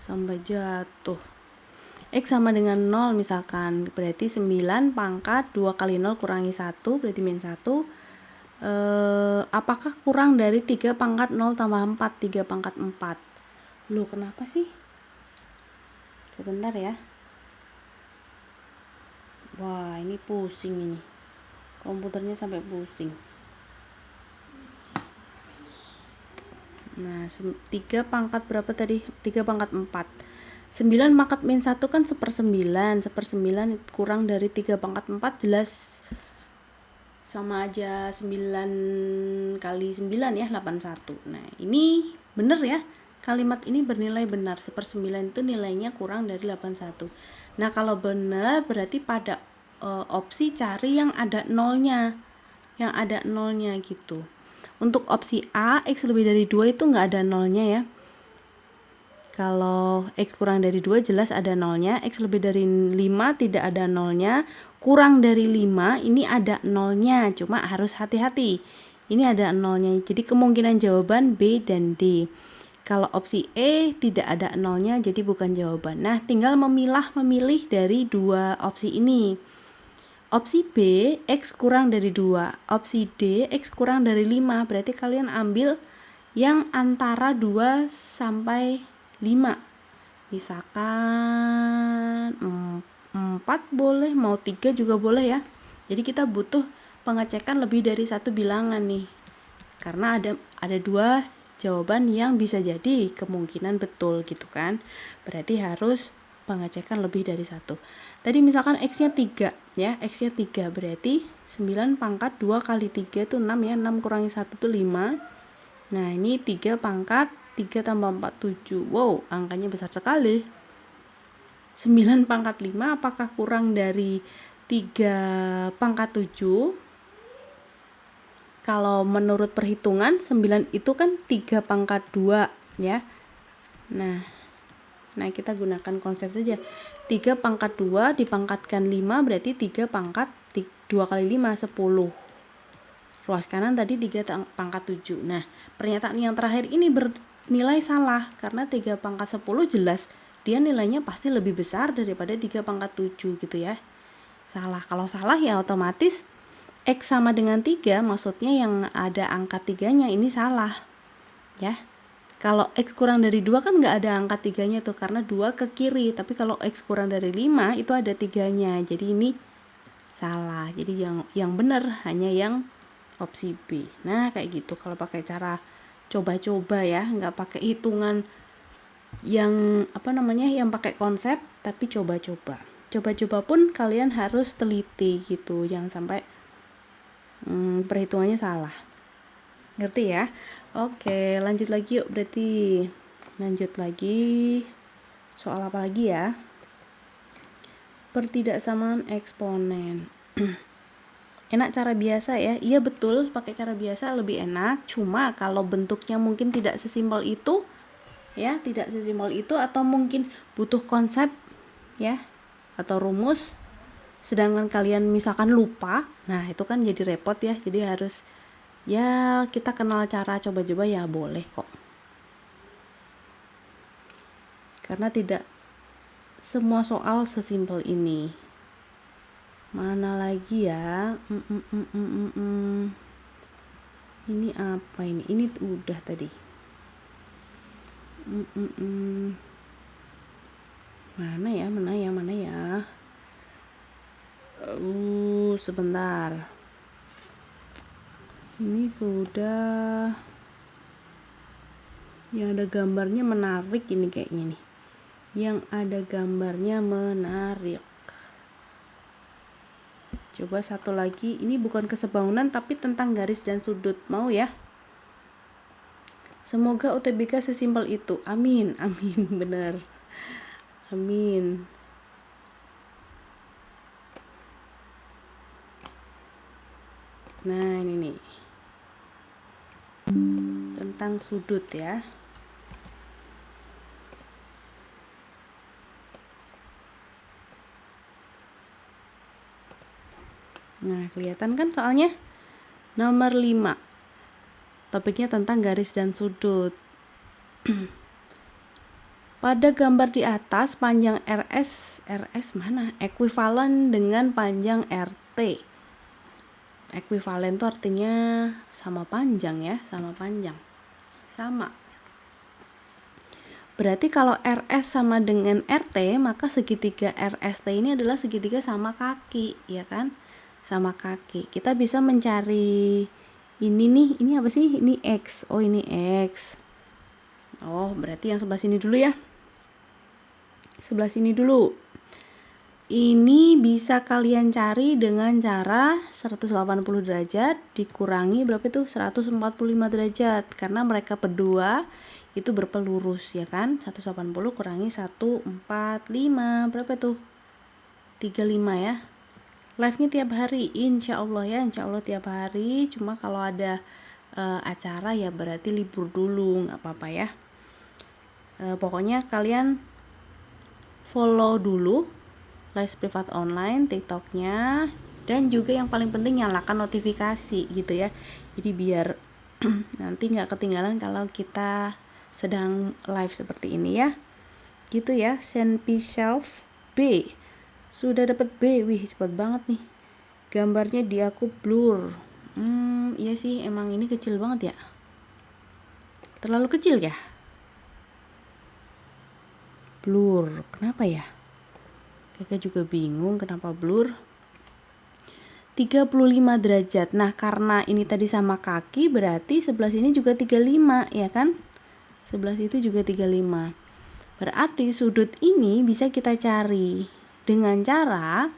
Sampai jatuh. X sama dengan 0 misalkan, berarti 9 pangkat 2 kali 0 kurangi 1, berarti min 1. Apakah kurang dari 3 pangkat 0 tambah 4, 3 pangkat 4? Loh, kenapa sih? Sebentar ya. Wah, ini pusing ini. Komputernya sampai pusing. Nah, 3 pangkat berapa tadi? 3 pangkat 4. 9 pangkat min 1 kan 1/9. 1/9 kurang dari 3 pangkat 4 jelas sama aja 9 kali 9 ya, 81. Nah, ini bener ya. Kalimat ini bernilai benar. 1/9 itu nilainya kurang dari 81. Nah, kalau benar berarti pada opsi cari yang ada nolnya. Yang ada nolnya gitu. Untuk opsi A, X lebih dari 2 itu nggak ada nolnya ya. Kalau X kurang dari 2 jelas ada nolnya, X lebih dari 5 tidak ada nolnya, kurang dari 5 ini ada nolnya, cuma harus hati-hati. Ini ada nolnya, jadi kemungkinan jawaban B dan D. Kalau opsi E tidak ada nolnya, jadi bukan jawaban. Nah, tinggal memilih dari dua opsi ini. Opsi B, X kurang dari 2. Opsi D, X kurang dari 5. Berarti kalian ambil yang antara 2 sampai 5. Misalkan 4 boleh, mau 3 juga boleh ya. Jadi kita butuh pengecekan lebih dari satu bilangan nih. Karena ada dua jawaban yang bisa jadi kemungkinan betul gitu kan. Berarti harus pengecekan lebih dari satu. Tadi misalkan X-nya 3 ya, X-nya 3 berarti 9 pangkat 2 kali 3 itu 6 ya, 6 kurangi 1 itu 5. Nah, ini 3 pangkat 3 tambah 4, 7. Wow, angkanya besar sekali. 9 pangkat 5 apakah kurang dari 3 pangkat 7? Kalau menurut perhitungan 9 itu kan 3 pangkat 2 ya. Nah kita gunakan konsep saja. 3 pangkat 2 dipangkatkan 5 berarti 3 pangkat 2 kali 5, 10. Ruas kanan tadi 3 pangkat 7. Nah, pernyataan yang terakhir ini bernilai salah karena 3 pangkat 10 jelas dia nilainya pasti lebih besar daripada 3 pangkat 7 gitu ya. Salah. Kalau salah ya otomatis X sama dengan 3, maksudnya yang ada angka 3-nya ini salah. Ya. Kalau X kurang dari 2 kan nggak ada angka 3-nya tuh karena 2 ke kiri. Tapi kalau X kurang dari 5 itu ada 3-nya. Jadi ini salah. Jadi yang benar hanya yang opsi B. Nah, kayak gitu kalau pakai cara coba-coba ya, nggak pakai hitungan yang yang pakai konsep, tapi coba-coba. Coba-coba pun kalian harus teliti gitu, jangan sampai perhitungannya salah. Ngerti ya? Oke, lanjut lagi yuk. Berarti lanjut lagi. Soal apa lagi ya? Pertidaksamaan eksponen. Enak cara biasa ya. Iya betul, pakai cara biasa lebih enak. Cuma kalau bentuknya mungkin tidak sesimpel itu ya, tidak sesimpel itu atau mungkin butuh konsep ya atau rumus. Sedangkan kalian misalkan lupa, nah itu kan jadi repot ya. Jadi harus ya kita kenal cara coba-coba ya boleh kok. Karena tidak semua soal sesimpel ini. Mana lagi ya? Ini apa ini? Ini udah tadi. Mana ya? Sebentar. Ini sudah. Yang ada gambarnya menarik ini kayaknya nih. Yang ada gambarnya menarik. Coba satu lagi, ini bukan kesebangunan tapi tentang garis dan sudut, mau ya? Semoga UTBK sesimpel itu, amin, bener, amin. Nah ini nih, tentang sudut ya. Nah, kelihatan kan soalnya? Nomor 5. Topiknya tentang garis dan sudut. Pada gambar di atas, panjang RS mana? Ekuivalen dengan panjang RT. Ekuivalen itu artinya sama panjang ya, sama panjang. Sama. Berarti kalau RS sama dengan RT, maka segitiga RST ini adalah segitiga sama kaki, ya kan? Sama kaki. Kita bisa mencari ini nih, ini apa sih? Ini X. Oh, ini X. Oh, berarti yang sebelah sini dulu ya. Sebelah sini dulu. Ini bisa kalian cari dengan cara 180 derajat dikurangi berapa itu? 145 derajat. Karena mereka berdua itu berpelurus ya kan? 180 kurangi 145 berapa tuh? 35 ya. Live-nya tiap hari, insya Allah ya, insya Allah tiap hari. Cuma kalau ada acara ya berarti libur dulu, nggak apa-apa ya. Pokoknya kalian follow dulu Les Privat Online TikToknya, dan juga yang paling penting nyalakan notifikasi gitu ya, jadi biar nanti nggak ketinggalan kalau kita sedang live seperti ini ya, gitu ya. Senpi Shelf B sudah dapat B, wih cepet banget nih. Gambarnya di aku blur. Iya sih, emang ini kecil banget ya, terlalu kecil ya, blur. Kenapa ya? Kakak juga bingung kenapa blur. 35 derajat. Nah, karena ini tadi sama kaki, berarti sebelah sini juga 35, ya kan? Sebelah situ juga 35. Berarti sudut ini bisa kita cari dengan cara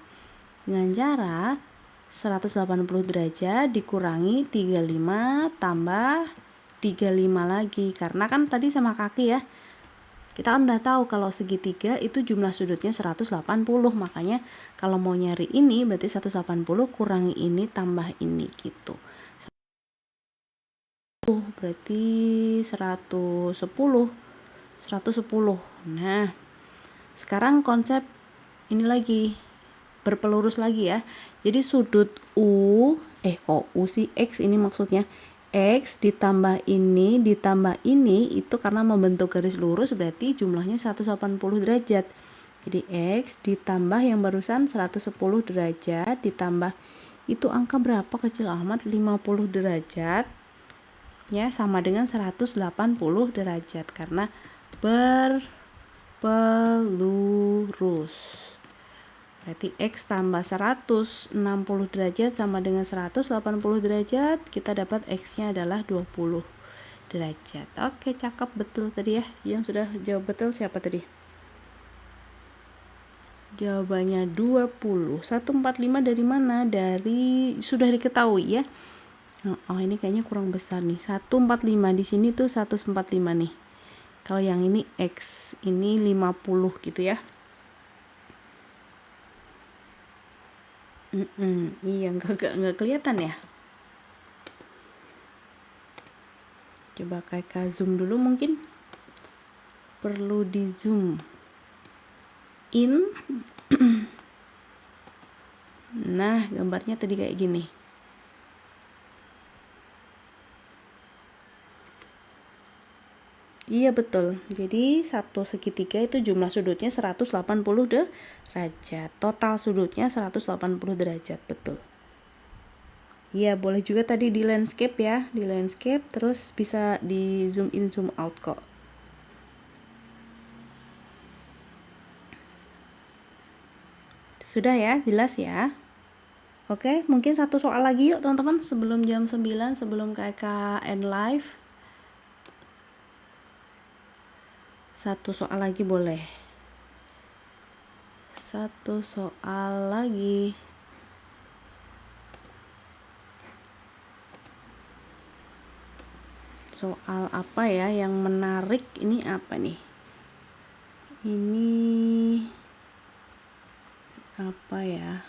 180 derajat dikurangi 35 tambah 35 lagi. Karena kan tadi sama kaki ya. Kita kan udah tahu kalau segitiga itu jumlah sudutnya 180, makanya kalau mau nyari ini berarti 180 kurangi ini tambah ini gitu. Berarti 110. Nah, sekarang konsep ini lagi berpelurus lagi ya. Jadi sudut U, kok U sih, X ini maksudnya. X ditambah ini itu karena membentuk garis lurus berarti jumlahnya 180 derajat. Jadi X ditambah yang barusan 110 derajat ditambah itu angka berapa kecil amat, 50 derajat ya, sama dengan 180 derajat karena berpelurus. Berarti X tambah 160 derajat sama dengan 180 derajat, kita dapat X-nya adalah 20 derajat. Oke, cakep, betul tadi ya. Yang sudah jawab betul siapa tadi? Jawabannya 20. 145 dari mana? Dari sudah diketahui ya. Oh, ini kayaknya kurang besar nih. 145 di sini tuh 145 nih. Kalau yang ini X, ini 50 gitu ya. Iya, nggak kelihatan ya. Coba kakak zoom dulu, mungkin perlu di zoom in. Nah, gambarnya tadi kayak gini. Iya betul. Jadi satu segitiga itu jumlah sudutnya 180 derajat. Total sudutnya 180 derajat, betul. Iya, boleh juga tadi di landscape ya, di landscape terus bisa di zoom in zoom out kok. Sudah ya, jelas ya. Oke, mungkin satu soal lagi yuk teman-teman sebelum jam 9, sebelum KKN live. Satu soal lagi boleh. Satu soal lagi. Soal apa ya yang menarik? Ini apa nih? Ini apa ya?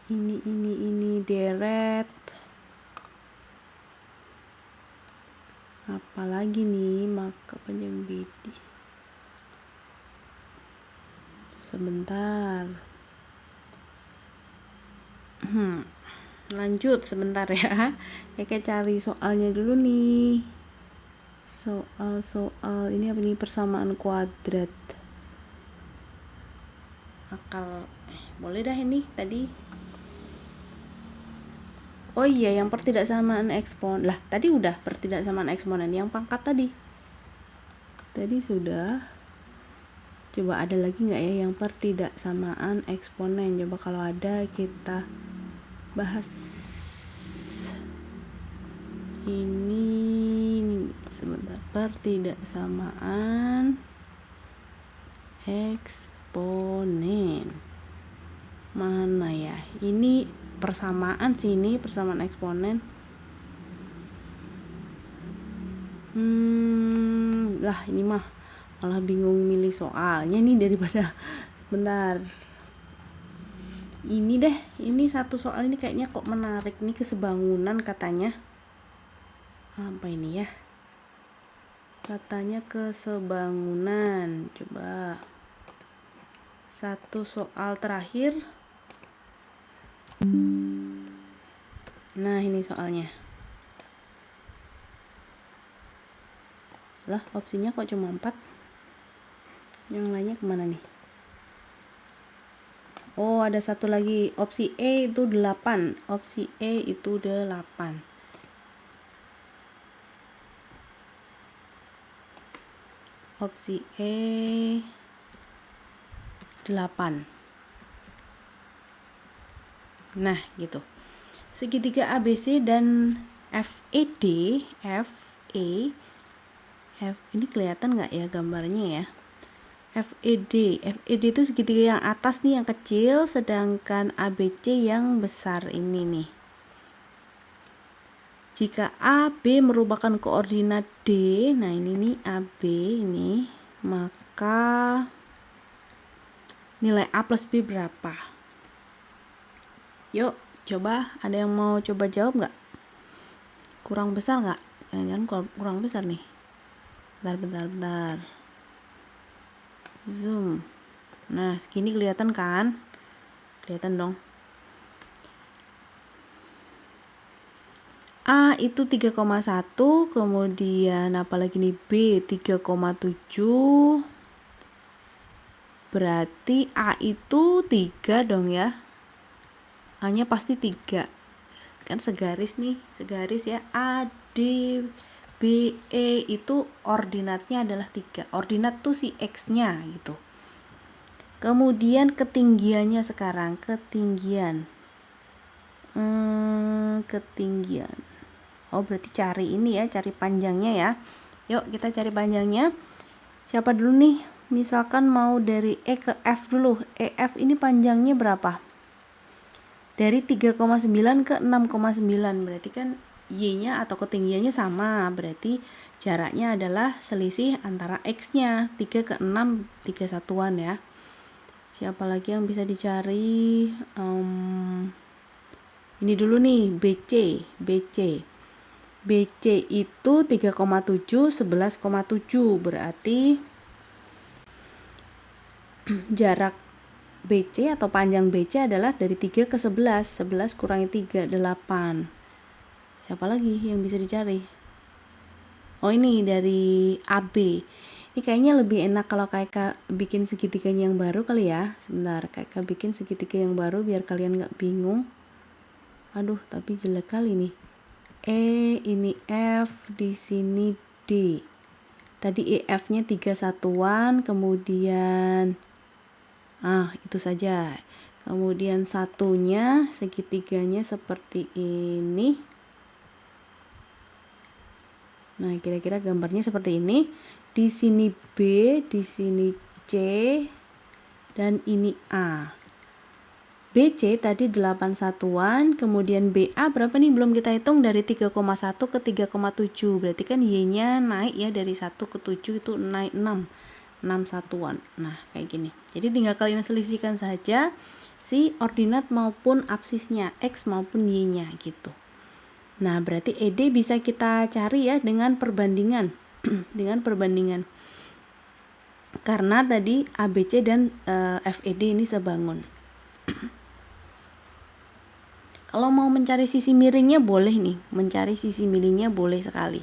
Ini deret. Apalagi nih, maka panjang bidi. Sebentar. Lanjut sebentar ya. Kayak cari soalnya dulu nih. Soal ini apa nih, persamaan kuadrat. Akal boleh dah ini tadi. Oh iya, yang pertidaksamaan ekspon. Lah, tadi udah pertidaksamaan eksponen yang pangkat tadi. Tadi sudah. Coba ada lagi nggak ya yang pertidaksamaan eksponen? Coba kalau ada kita bahas. Ini sebentar, pertidaksamaan eksponen. Mana ya? Ini persamaan sih, ini persamaan eksponen. Lah ini mah malah bingung milih soalnya nih daripada bentar. Ini deh, ini satu soal ini kayaknya kok menarik nih, kesebangunan katanya. Apa ini ya? Katanya kesebangunan. Coba satu soal terakhir. Nah, ini soalnya. Lah, opsinya kok cuma 4? Yang lainnya kemana nih? Oh, ada satu lagi. Opsi E itu 8. Opsi E itu 8. Opsi E 8. Nah, gitu. Segitiga ABC dan FED, ini kelihatan nggak ya gambarnya ya? FED itu segitiga yang atas nih yang kecil, sedangkan ABC yang besar ini nih. Jika AB merupakan koordinat D, nah ini nih AB ini, maka nilai A plus B berapa? Yuk, coba, ada yang mau coba jawab nggak? Kurang besar nggak? Jangan kurang besar nih. Bentar. Zoom. Nah, segini kelihatan kan? Kelihatan dong. A itu 3,1, kemudian apalagi nih B 3,7. Berarti A itu 3 dong ya. A-nya pasti 3. Kan segaris nih, segaris ya. A, D, B, E itu ordinatnya adalah 3. Ordinat tuh si X-nya gitu. Kemudian ketinggiannya sekarang, ketinggian. Oh, berarti cari ini ya, cari panjangnya ya. Yuk, kita cari panjangnya. Siapa dulu nih? Misalkan mau dari E ke F dulu. EF ini panjangnya berapa? Dari 3,9 ke 6,9. Berarti kan Y-nya atau ketinggiannya sama, berarti jaraknya adalah selisih antara X-nya, 3 ke 6, 3 satuan ya. Siapa lagi yang bisa dicari? Ini dulu nih, BC itu 3,7, 11,7, berarti jarak BC atau panjang BC adalah dari 3 ke 11, 11 kurangi 3, 8. Siapa lagi yang bisa dicari? Oh, ini dari AB. Ini kayaknya lebih enak kalau Kak bikin segitiganya yang baru kali ya. Sebentar, Kak bikin segitiga yang baru biar kalian nggak bingung. Aduh, tapi jelek kali nih. E, ini F, di sini D. Tadi EF-nya 3 satuan, kemudian itu saja. Kemudian satunya, segitiganya seperti ini. Nah, kira-kira gambarnya seperti ini. Di sini B, di sini C, dan ini A. BC tadi 8 satuan, kemudian BA berapa nih? Belum kita hitung, dari 3,1 ke 3,7. Berarti kan Y-nya naik ya, dari 1 ke 7 itu naik 6 satuan. Nah, kayak gini. Jadi tinggal kalian selisihkan saja si ordinat maupun absisnya, X maupun Y-nya gitu. Nah, berarti ED bisa kita cari ya dengan perbandingan. Dengan perbandingan. Karena tadi ABC dan FED ini sebangun. Kalau mau mencari sisi miringnya boleh nih. Mencari sisi miringnya boleh sekali.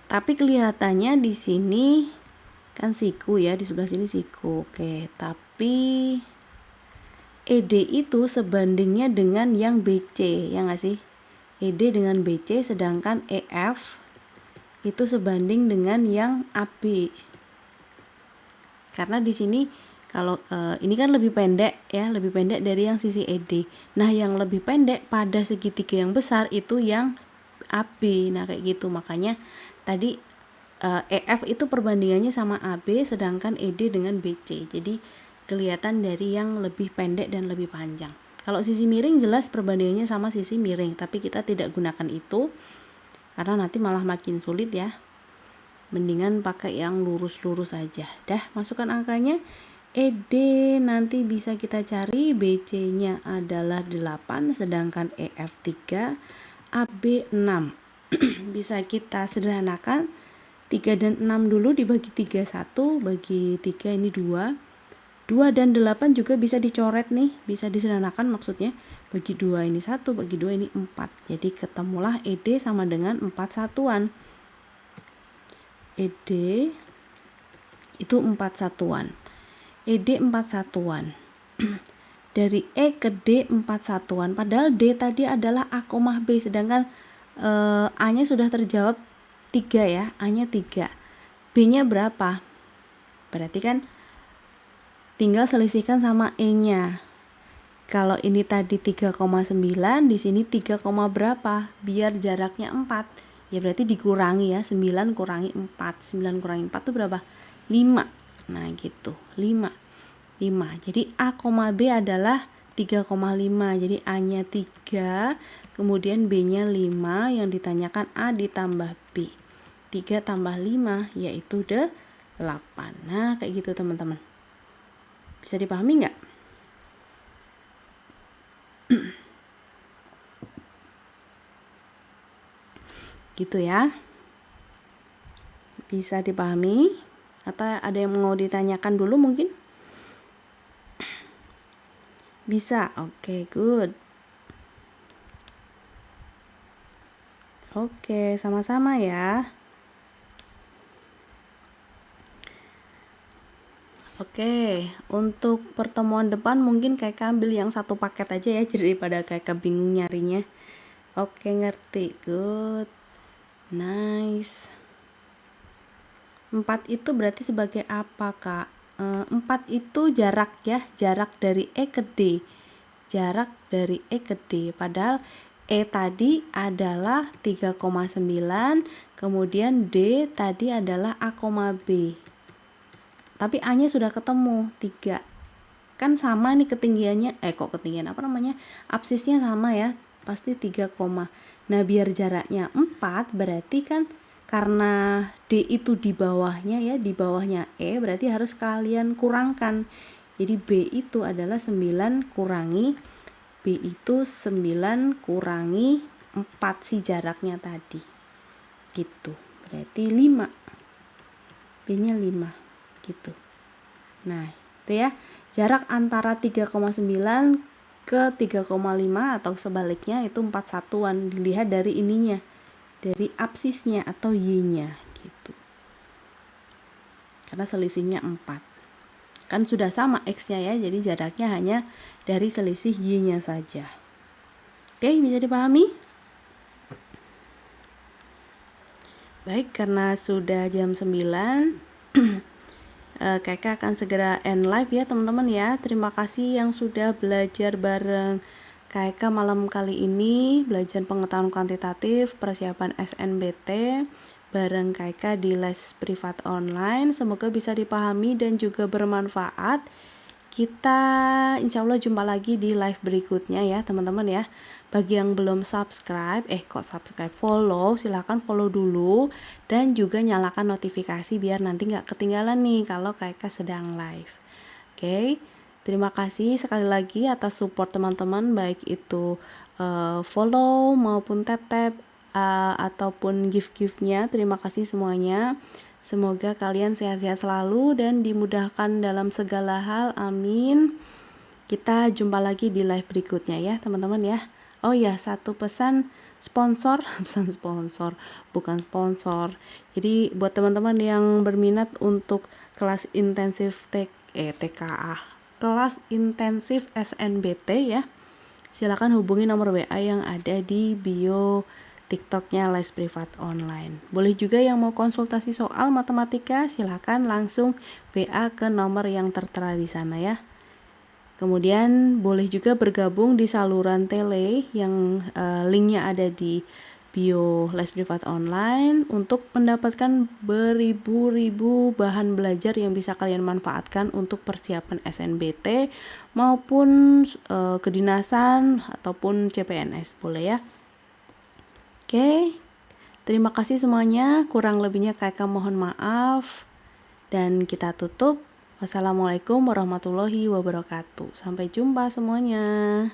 Tapi kelihatannya di sini kan siku ya, di sebelah sini siku. Oke, tapi ED itu sebandingnya dengan yang BC, ya nggak sih? ED dengan BC, sedangkan EF itu sebanding dengan yang AB. Karena di sini kalau ini kan lebih pendek ya, lebih pendek dari yang sisi ED. Nah, yang lebih pendek pada segitiga yang besar itu yang AB. Nah, kayak gitu. Makanya tadi EF itu perbandingannya sama AB, sedangkan ED dengan BC. Jadi kelihatan dari yang lebih pendek dan lebih panjang. Kalau sisi miring jelas perbandingannya sama sisi miring, tapi kita tidak gunakan itu karena nanti malah makin sulit ya. Mendingan pakai yang lurus-lurus saja. Dah, masukkan angkanya. ED nanti bisa kita cari, BC-nya adalah 8, sedangkan EF 3, AB 6. Bisa kita sederhanakan, 3 dan 6 dulu dibagi 3, 1, bagi 3 ini 2. 2 dan 8 juga bisa dicoret nih, bisa disederhanakan maksudnya. Bagi 2 ini 1, bagi 2 ini 4. Jadi ketemulah ED sama dengan 4 satuan. ED itu 4 satuan. ED 4 satuan. Dari E ke D 4 satuan. Padahal D tadi adalah A, B, sedangkan A-nya sudah terjawab 3 ya, A-nya 3. B-nya berapa? Berarti kan tinggal selisihkan sama E-nya. Kalau ini tadi 3,9, di sini 3, berapa? Biar jaraknya 4. Ya berarti dikurangi ya, 9 kurangi 4. 9 kurangi 4 itu berapa? 5. Nah gitu, 5. Jadi A, B adalah 3,5. Jadi A-nya 3, kemudian B-nya 5, yang ditanyakan A ditambah B. 3 tambah 5 yaitu 8. Nah kayak gitu teman-teman. Bisa dipahami nggak? Gitu ya. Bisa dipahami? Atau ada yang mau ditanyakan dulu mungkin? Bisa. Oke, good. Oke, sama-sama ya. Oke, untuk pertemuan depan mungkin kakak ambil yang satu paket aja ya, daripada kakak bingung nyarinya. Oke, ngerti. Good. Nice. 4 itu berarti sebagai apa, Kak? 4 itu jarak ya, jarak dari E ke D. Jarak dari E ke D. Padahal E tadi adalah 3,9, kemudian D tadi adalah A, B. Tapi A-nya sudah ketemu, 3. Kan sama nih ketinggiannya, ketinggian apa namanya? Absisnya sama ya, pasti 3, nah biar jaraknya 4 berarti kan karena D itu di bawahnya ya, di bawahnya E, berarti harus kalian kurangkan. Jadi B itu adalah 9 kurangi B itu 9 kurangi 4 sih jaraknya tadi. Gitu. Berarti 5. B-nya 5 gitu. Nah, itu ya. Jarak antara 3,9 ke 3,5 atau sebaliknya itu 4 satuan. Dilihat dari ininya, dari absisnya atau Y-nya gitu. Karena selisihnya 4. Kan sudah sama X-nya ya, jadi jaraknya hanya dari selisih Y-nya saja. Oke, bisa dipahami? Baik, karena sudah jam 9, kakak akan segera end live ya teman-teman ya. Terima kasih yang sudah belajar bareng kakak malam kali ini, belajar pengetahuan kuantitatif persiapan SNBT bareng kakak di les privat online. Semoga bisa dipahami dan juga bermanfaat. Kita insya Allah jumpa lagi di live berikutnya ya teman-teman ya. Bagi yang belum subscribe, follow, silahkan follow dulu dan juga nyalakan notifikasi biar nanti nggak ketinggalan nih kalau kakak sedang live. Oke, terima kasih sekali lagi atas support teman-teman, baik itu follow maupun tap-tap ataupun gift-giftnya. Terima kasih semuanya. Semoga kalian sehat-sehat selalu dan dimudahkan dalam segala hal. Amin. Kita jumpa lagi di live berikutnya ya teman-teman ya. Oh ya, satu pesan sponsor, bukan sponsor. Jadi buat teman-teman yang berminat untuk kelas intensif TKA, kelas intensif SNBT ya, silakan hubungi nomor WA yang ada di bio TikToknya Les Privat Online. Boleh juga yang mau konsultasi soal matematika, silakan langsung WA ke nomor yang tertera di sana ya. Kemudian boleh juga bergabung di saluran tele yang linknya ada di Bio les privat online untuk mendapatkan beribu-ribu bahan belajar yang bisa kalian manfaatkan untuk persiapan SNBT maupun kedinasan ataupun CPNS, boleh ya. Oke, terima kasih semuanya, kurang lebihnya kakak mohon maaf dan kita tutup. Wassalamualaikum warahmatullahi wabarakatuh. Sampai jumpa semuanya.